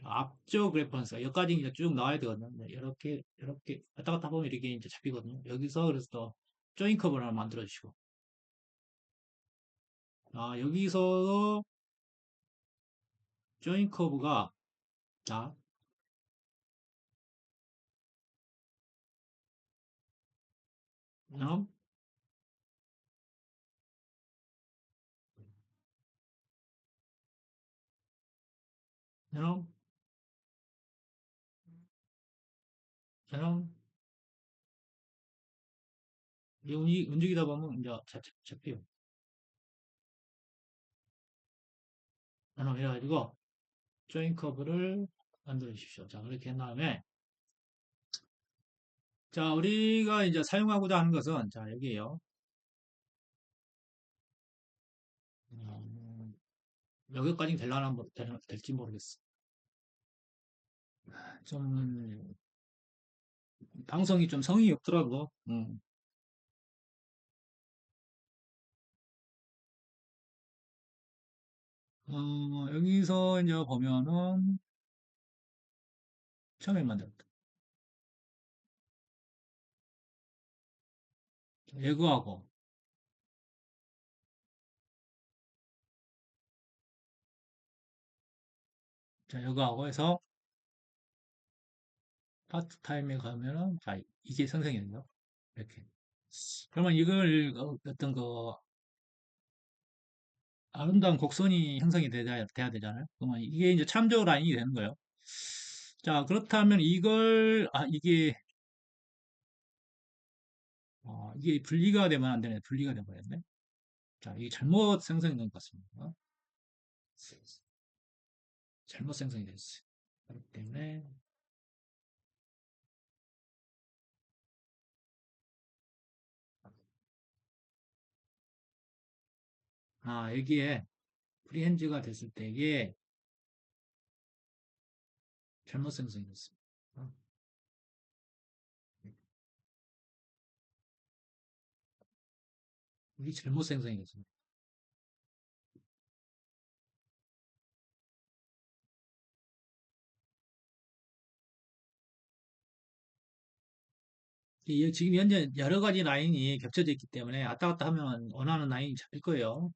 A: 앞쪽 레퍼런스가 여기까지 이제 쭉 나와야 되거든요. 네, 이렇게 왔다 갔다 보면 이렇게 이제 잡히거든요. 여기서 그래서 또 조인 커브를 하나 만들어 주시고. 아, 여기서 조인 커브가, 자, 그럼, 그럼, 그럼, 이 움직이다 보면 이제 잡혀요. 그럼 해가지고, 조인 커브를 만들어 주십시오. 자, 그렇게 한 다음에, 자, 우리가 이제 사용하고자 하는 것은, 자, 여기에요. 음, 여기까지 될라나, 될지 모르겠어. 좀, 방송이 좀 성의 없더라고. 여기서 이제 보면은, 처음에 만들었다. 예고하고, 자, 예고하고 해서, 파트타임에 가면은, 자, 이게 생성이 되죠. 이렇게. 그러면 이걸, 어떤 그, 아름다운 곡선이 형성이 돼야 되잖아요. 그러면 이게 이제 참조 라인이 되는 거예요. 자, 그렇다면 이게 분리가 되면 안 되네. 분리가 돼버렸네. 자, 이게 잘못 생성이 된 것 같습니다. 잘못 생성이 됐어요. 그렇기 때문에, 여기에 프리핸즈가 됐을 때 이게 잘못 생성이 됐습니다. 어, 이게 잘못 생성이 됐습니다. 지금 현재 여러 가지 라인이 겹쳐져 있기 때문에 왔다 갔다 하면 원하는 라인이 잡힐 거예요.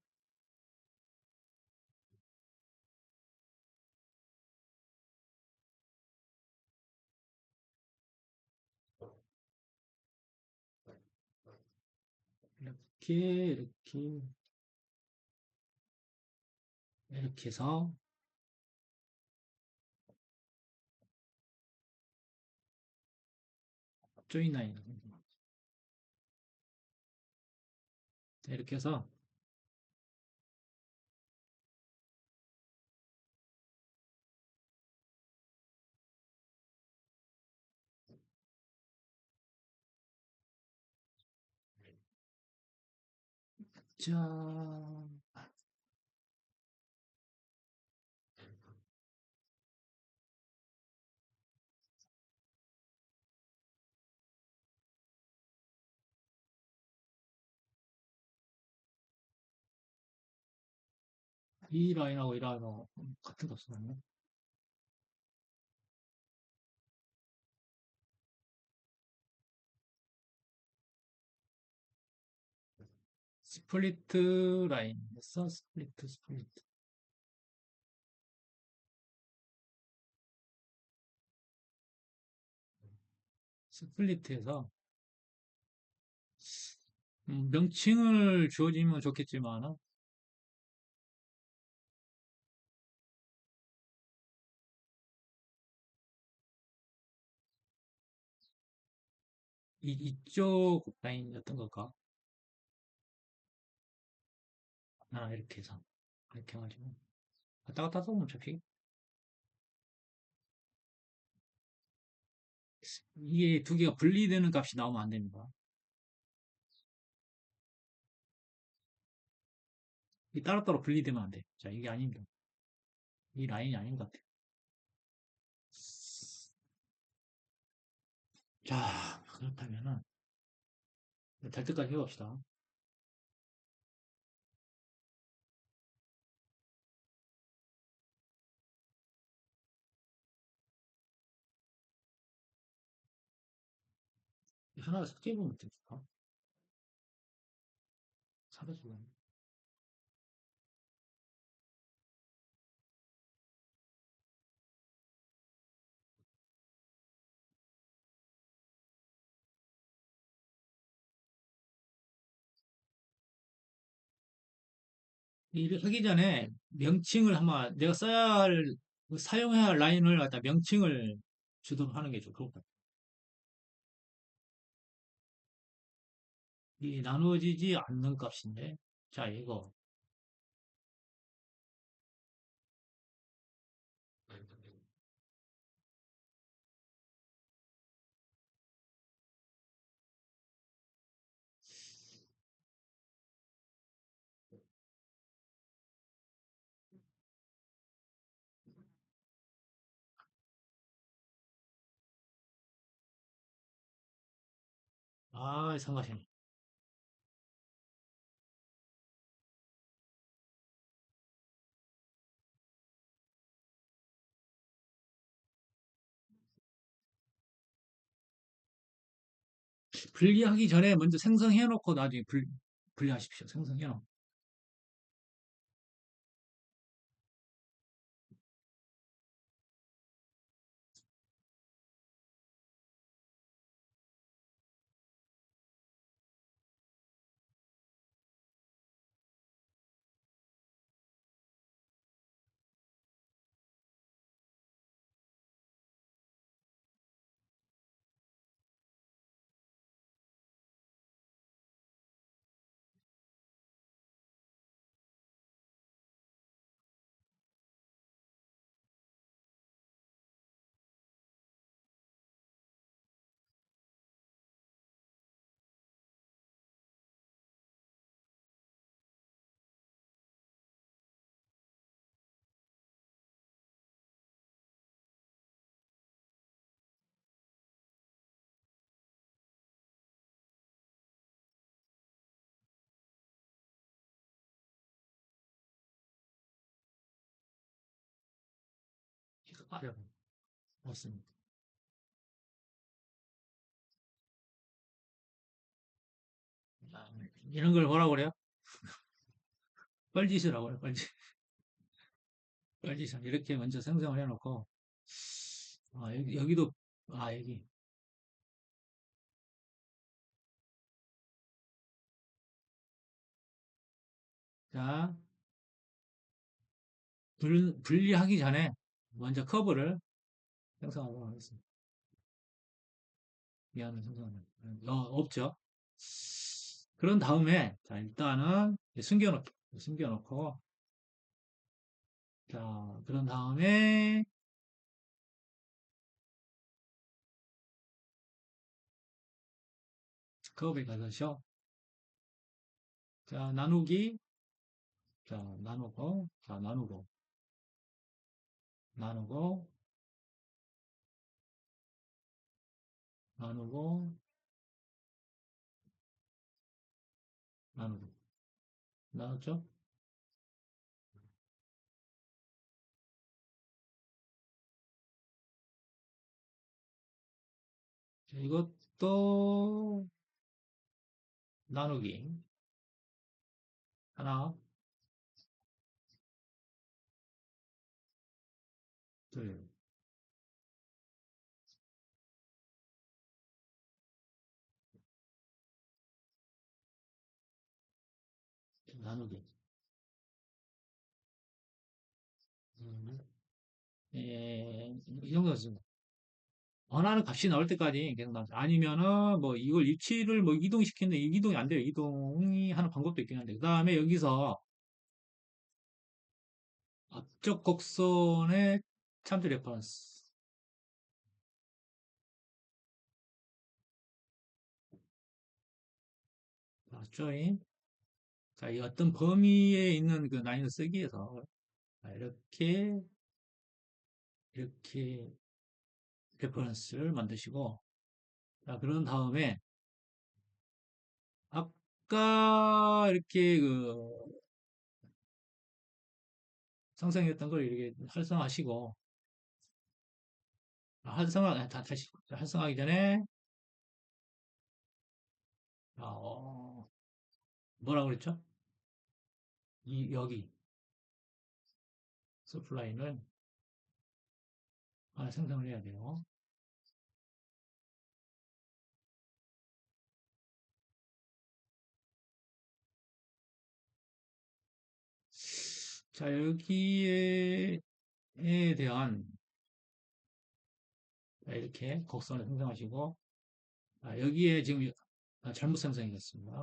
A: 이렇게, 이렇게 해서 조인 라인. 이렇게 해서, 자, 이 라인하고 이 라인하고 같은 거 쓰나요? 스플리트 라인 했어? 스플리트. 스플리트에서 명칭을 주어지면 좋겠지만 이쪽 라인 어떤 걸까? 이렇게 해서 이렇게 해가지고 왔다 갔다 하면 어차피 이게 두 개가 분리되는 값이 나오면 안 됩니다. 이 따로따로 분리되면 안 돼. 자, 이게 아닙니다. 이 라인이 아닌 것 같아요. 자, 그렇다면은 될 때까지 해봅시다. 하나 삭제해보면 될까? 사라지네. 일을 하기 전에 명칭을 한번 내가 써야 할, 사용해야 할 라인을 갖다 명칭을 주도록 하는 게 좋을 것 같아요. 이 나누어지지 않는 값인데, 자, 이거. 아, 성가시네. 분리하기 전에 먼저 생성해 놓고 나중에 분리하십시오. 생성해 놓고. 아, 맞습니다. 아, 이런 걸 뭐라고 그래요? 뻘짓이라고 그래요, 뻘짓. 뻘짓. 이렇게 먼저 생성을 해놓고, 아, 여기도, 아, 여기. 자, 분리하기 전에 먼저 커브를 생성하도록 하겠습니다. 미안해, 생성하면. 없죠. 그런 다음에, 자, 일단은 숨겨놓고, 자, 그런 다음에, 커브에 가서죠. 자, 나누기, 자, 나누고, 나누고, 나누고. 나눴죠? 자, 이것도 나누기. 하나, 둘, 나누기. 이 정도였습니다. 원하는 값이 나올 때까지 계속 나오죠. 아니면은 뭐 이걸 위치를 뭐 이동시키는데 이동이 안 돼요. 이동이 하는 방법도 있긴 한데. 그 다음에 여기서 앞쪽 곡선의 참조 레퍼런스. 조인. 자, 이 어떤 범위에 있는 그 라인을 쓰기 위해서 자, 이렇게 레퍼런스를 만드시고 자, 그런 다음에 아까 이렇게 그 상상했던 걸 이렇게 활성화하시고 활성화 다시 활성화하기 전에 뭐라고 그랬죠? 여기 서플라이를 생성을 해야 돼요. 자, 여기에 대한 이렇게 곡선을 생성하시고 여기에 지금 잘못 생성이 됐습니다.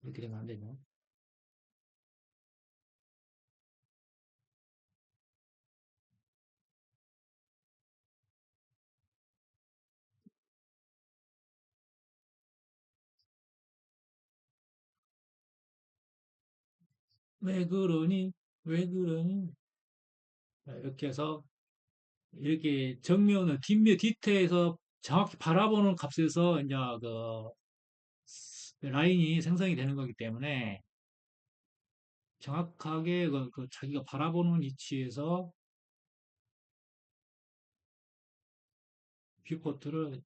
A: 이렇게 되면 안 되죠. 왜 그러니? 왜 그러니? 자, 이렇게 해서 이렇게 정면을 뒷면 뒤태에서 정확히 바라보는 값에서 이제 그 라인이 생성이 되는 거기 때문에 정확하게 그 자기가 바라보는 위치에서 뷰포트를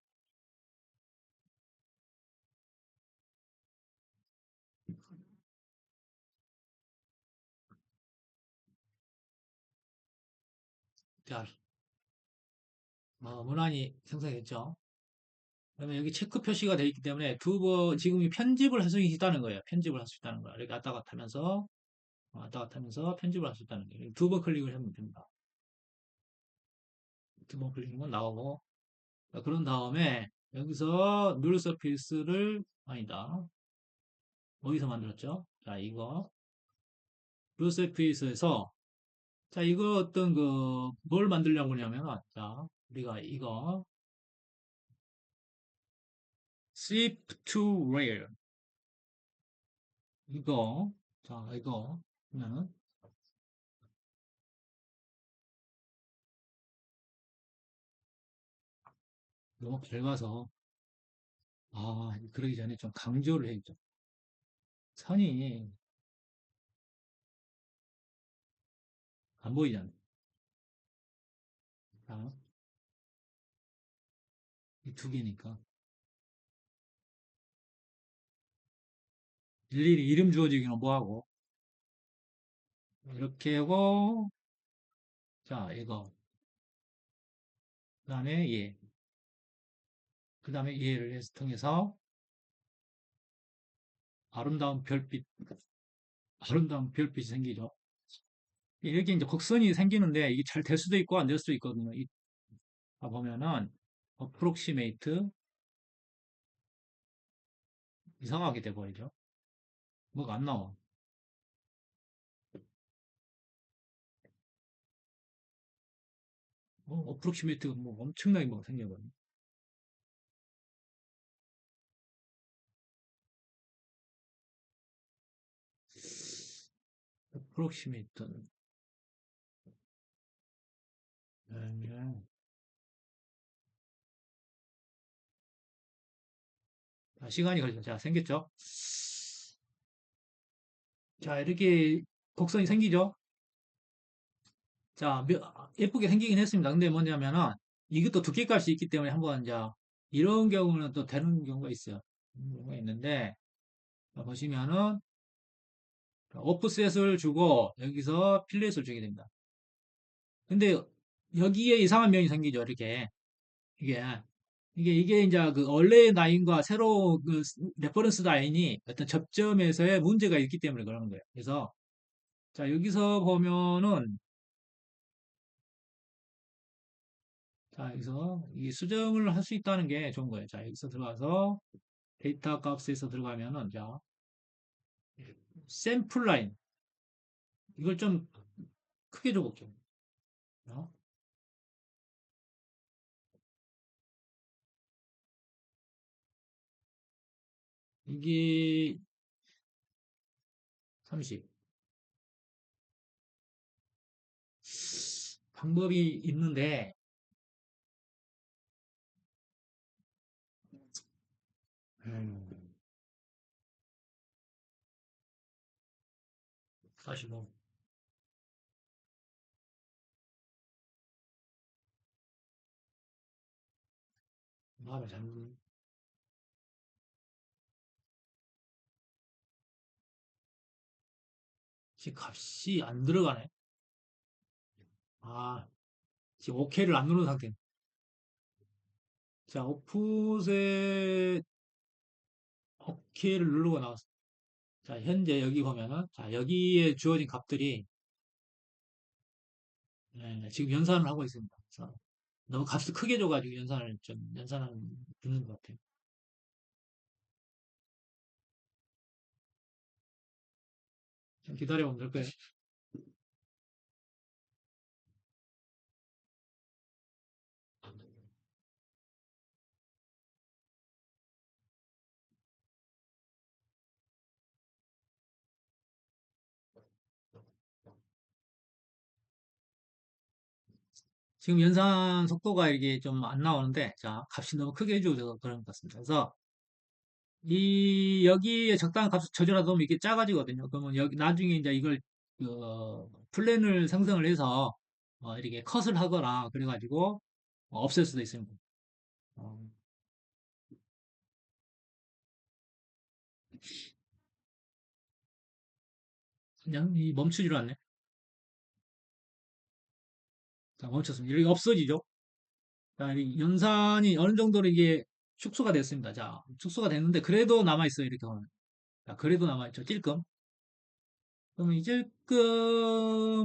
A: 자, 무난히 생성했죠. 그러면 여기 체크 표시가 되어 있기 때문에 지금 편집을 할 수 있다는 거예요. 편집을 할 수 있다는 거예요. 이렇게 왔다 갔다 하면서 편집을 할 수 있다는 거예요. 두 번 클릭을 하면 됩니다. 두 번 클릭하면 나오고, 자, 그런 다음에 여기서 누ル서피스를 아니다. 어디서 만들었죠? 자, 이거 누ル서피스에서 자, 이거 뭘 만들려고 하냐면, 자, 우리가 이거 shift to rail 이거 자, 이거 보면은 너무 밝아서 그러기 전에 좀 강조를 해야죠. 선이 안 보이잖아요. 자, 이 두 개니까 일일이 이름 주어지기는 뭐하고 이렇게 하고 자, 이거 그다음에 그다음에 얘를 통해서 아름다운 별빛 아름다운 별빛이 생기죠. 이렇게 이제 곡선이 생기는데 이게 잘 될 수도 있고 안 될 수도 있거든요. 보면은 approximate 이상하게 돼버리죠. 뭐가 안 나와. approximate가 뭐 엄청나게 뭐 생겨버려. approximate. 네. 시간이 걸리죠. 자, 생겼죠? 자, 이렇게 곡선이 생기죠? 자, 예쁘게 생기긴 했습니다. 근데 뭐냐면은, 이것도 두께값이 있기 때문에 한번 이제, 이런 경우는 또 되는 경우가 있어요. 경우가 있는데, 자, 보시면은, 오프셋을 주고, 여기서 필렛을 주게 됩니다. 근데, 여기에 이상한 면이 생기죠, 이렇게. 이게, 이게 이제 그 원래의 라인과 새로 레퍼런스 라인이 어떤 접점에서의 문제가 있기 때문에 그러는 거예요. 그래서, 자, 여기서 보면은, 자, 여기서 이 수정을 할 수 있다는 게 좋은 거예요. 자, 여기서 들어가서 데이터 값에서 들어가면은, 자, 샘플 라인. 이걸 좀 크게 줘볼게요. 자, 이게 30. 방법이 있는데, 45. 마음에 잘못, 지금 값이 안 들어가네. 아, 지금 OK를 안 누른 상태. 자, 오프셋 OK를 누르고 나왔어. 자, 현재 여기 보면은, 자, 여기에 주어진 값들이, 지금 연산을 하고 있습니다. 그래서 너무 값을 크게 줘가지고 연산을 듣는 것 같아요. 좀 기다려보면 될 거예요. 지금 연산 속도가 이게 좀 안 나오는데, 자, 값이 너무 크게 줘서 그런 것 같습니다. 그래서, 여기에 적당한 값을 쳐줘놔 놓으면 이게 작아지거든요. 그러면 여기, 나중에 이제 이걸, 플랜을 생성을 해서, 이렇게 컷을 하거나, 그래가지고, 없앨 수도 있습니다. 어, 그냥 멈추지를 않네. 자, 멈췄습니다. 이렇게 없어지죠. 자, 이 연산이 어느 정도로 이게 축소가 됐습니다. 자, 축소가 됐는데, 그래도 남아있어요. 이렇게 보면. 자, 그래도 남아있죠. 찔끔. 그러면 이제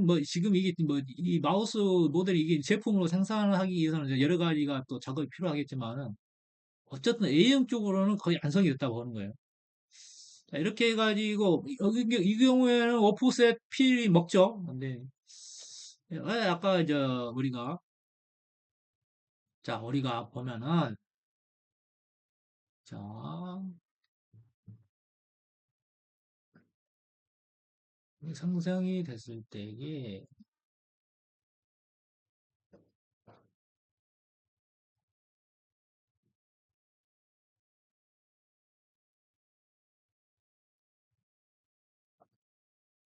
A: 뭐 지금 이게 뭐 이 마우스 모델이 이게 제품으로 생산하기 위해서는 이제 여러 가지가 또 작업이 필요하겠지만은 어쨌든 A형 쪽으로는 거의 완성이 됐다고 하는 거예요. 자, 이렇게 해가지고 여기 이 경우에는 오프셋 필이 먹죠. 근데 아까 이제 우리가 우리가 보면은 자 상승이 됐을 때에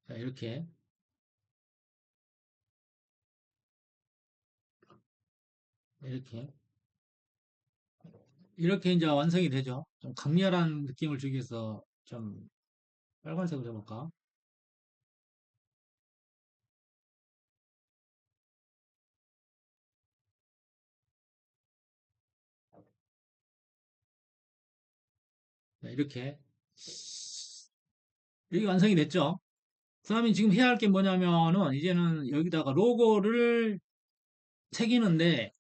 A: 자, 이렇게 이렇게 이제 완성이 되죠. 좀 강렬한 느낌을 주기 위해서 좀 빨간색으로 해볼까? 네, 이렇게 완성이 됐죠. 그 다음에 지금 해야 할 게 뭐냐면은 이제는 여기다가 로고를 새기는데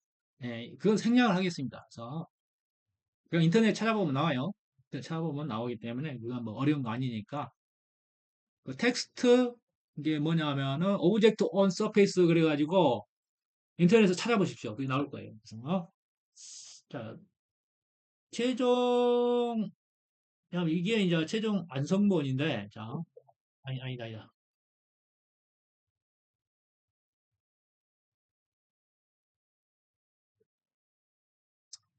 A: 그건 생략을 하겠습니다. 그래서 그냥 인터넷 찾아보면 나와요. 인터넷 찾아보면 나오기 때문에 그건 뭐 어려운 거 아니니까 그 텍스트 이게 뭐냐면은 오브젝트 온 서페이스 그래가지고 인터넷에서 찾아보십시오. 그게 나올 거예요. 그래서 자 최종 그냥 이게 이제 최종 완성본인데 자 아니다.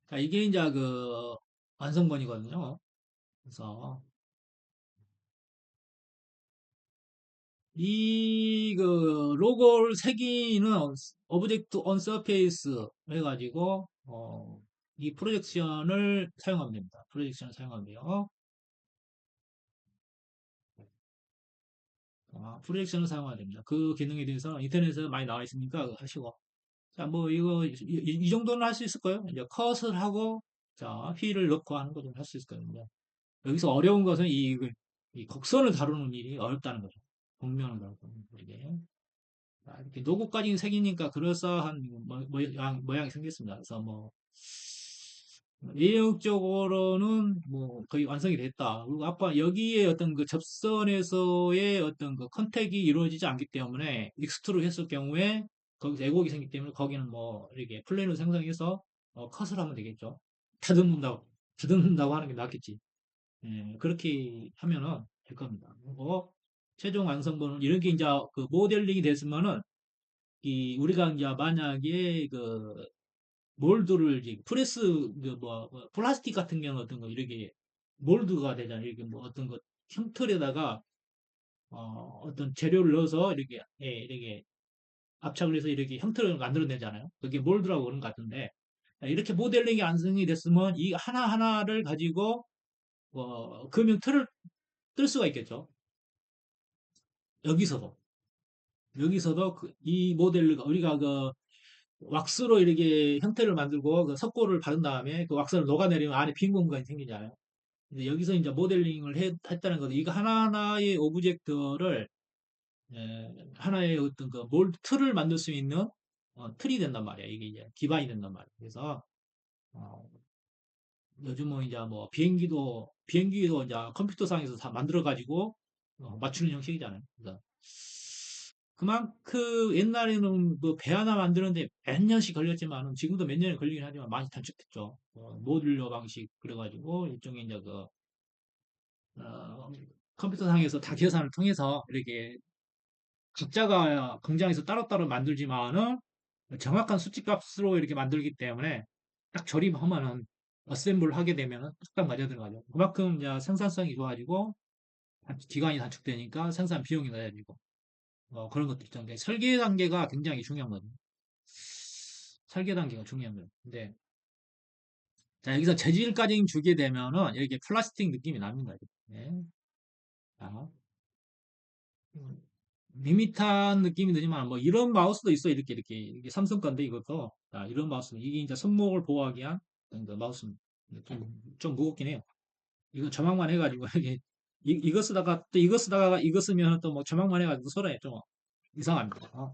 A: 자 이게 이제 그 완성본이거든요. 그래서 이 그 로고를 새기는 오브젝트 온 서페이스 해가지고 이 프로젝션을 사용하면 됩니다. 프로젝션을 사용하면 돼요. 프로젝션을 사용하면 됩니다. 그 기능에 대해서 인터넷에 많이 나와 있으니까 그거 하시고 자 뭐 이거 이 정도는 할 수 있을 거예요. 이제 컷을 하고 자 휠을 넣고 하는 거 좀 할 수 있을 거예요. 여기서 어려운 것은 이 곡선을 다루는 일이 어렵다는 거죠. 곡면을 다루는 이게. 이렇게 노고까지 새기니까 그럴싸한 모양이 생겼습니다. 그래서 뭐 내용적으로는 뭐 거의 완성이 됐다. 그리고 아까 여기에 어떤 그 접선에서의 어떤 그 컨택이 이루어지지 않기 때문에 익스트루 했을 경우에 거기서 왜곡이 생기기 때문에 거기는 뭐 이렇게 플랜을 생성해서 컷을 하면 되겠죠. 다듬는다고 다듬는다고 하는 게 낫겠지. 그렇게 하면은 될 겁니다. 그리고 최종 완성본은 이렇게 이제 그 모델링이 됐으면은 우리가 이제 만약에 그 몰드를 이제 프레스 뭐 플라스틱 같은 경우 어떤 거 이렇게 몰드가 되잖아요. 이렇게 뭐 어떤 거 형틀에다가 어떤 재료를 넣어서 이렇게 압착을 해서 이렇게 형태를 만들어내잖아요. 그게 몰드라고 그러는 것 같은데 이렇게 모델링이 완성이 됐으면 이 하나하나를 가지고 금형 틀을 뜰 수가 있겠죠. 여기서도 이 모델을 우리가 그 왁스로 이렇게 형태를 만들고 그 석고를 바른 다음에 그 왁스를 녹아내리면 안에 빈 공간이 생기잖아요. 근데 여기서 이제 모델링을 했다는 것은 이거 하나하나의 오브젝트를 하나의 어떤 그 몰드 틀을 만들 수 있는 틀이 된단 말이야. 이게 이제 기반이 된단 말이야. 그래서 어, 요즘은 이제 뭐 비행기도 이제 컴퓨터상에서 다 만들어 가지고 맞추는 형식이잖아요. 그래서 그만큼 옛날에는 뭐 배 하나 만드는데 몇 년씩 걸렸지만은 지금도 몇 년이 걸리긴 하지만 많이 단축됐죠. 모듈러 방식 그래가지고 일종의 이제 그 어, 컴퓨터상에서 다 계산을 통해서 이렇게 각자가 공장에서 따로따로 만들지만은 정확한 수치값으로 이렇게 만들기 때문에 딱 조립하면은 어셈블 하게 되면은 딱 맞아 들어가죠. 그만큼 이제 생산성이 좋아지고 기간이 단축되니까 생산 비용이 낮아지고 그런 것들 있잖아요. 그러니까 설계 단계가 굉장히 중요한 거죠. 설계 단계가 중요한 거예요. 근데 자, 여기서 재질까지 주게 되면은 이렇게 플라스틱 느낌이 납니다. 네. 자, 음, 밋밋한 느낌이 드지만 뭐 이런 마우스도 있어 이렇게 삼성 건데 이것도 자, 이런 마우스 이게 이제 손목을 보호하기 위한 그 마우스 좀 무겁긴 해요. 이거 조망만 해가지고 이게 이거 쓰다가 또 이거 쓰다가 이거 쓰면 또 뭐 조망만 해가지고 손에 좀 이상합니다.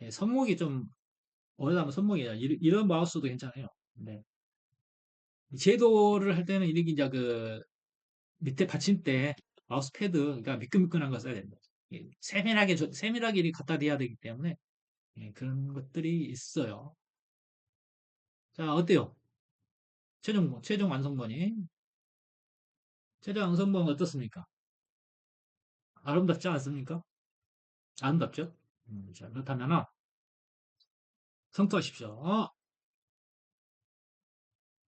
A: 예, 손목이 좀 오래하면 손목이 이런 마우스도 괜찮아요. 근데 제도를 할 때는 이렇게 이제 그 밑에 받침대 마우스 패드 그러니까 미끈미끈한 거 써야 됩니다. 세밀하게 이렇게 갖다 대야 되기 때문에 예, 그런 것들이 있어요. 자, 어때요? 최종 완성본이 최종 완성본 어떻습니까? 아름답지 않습니까? 아름답죠? 자, 그렇다면 성투하십시오.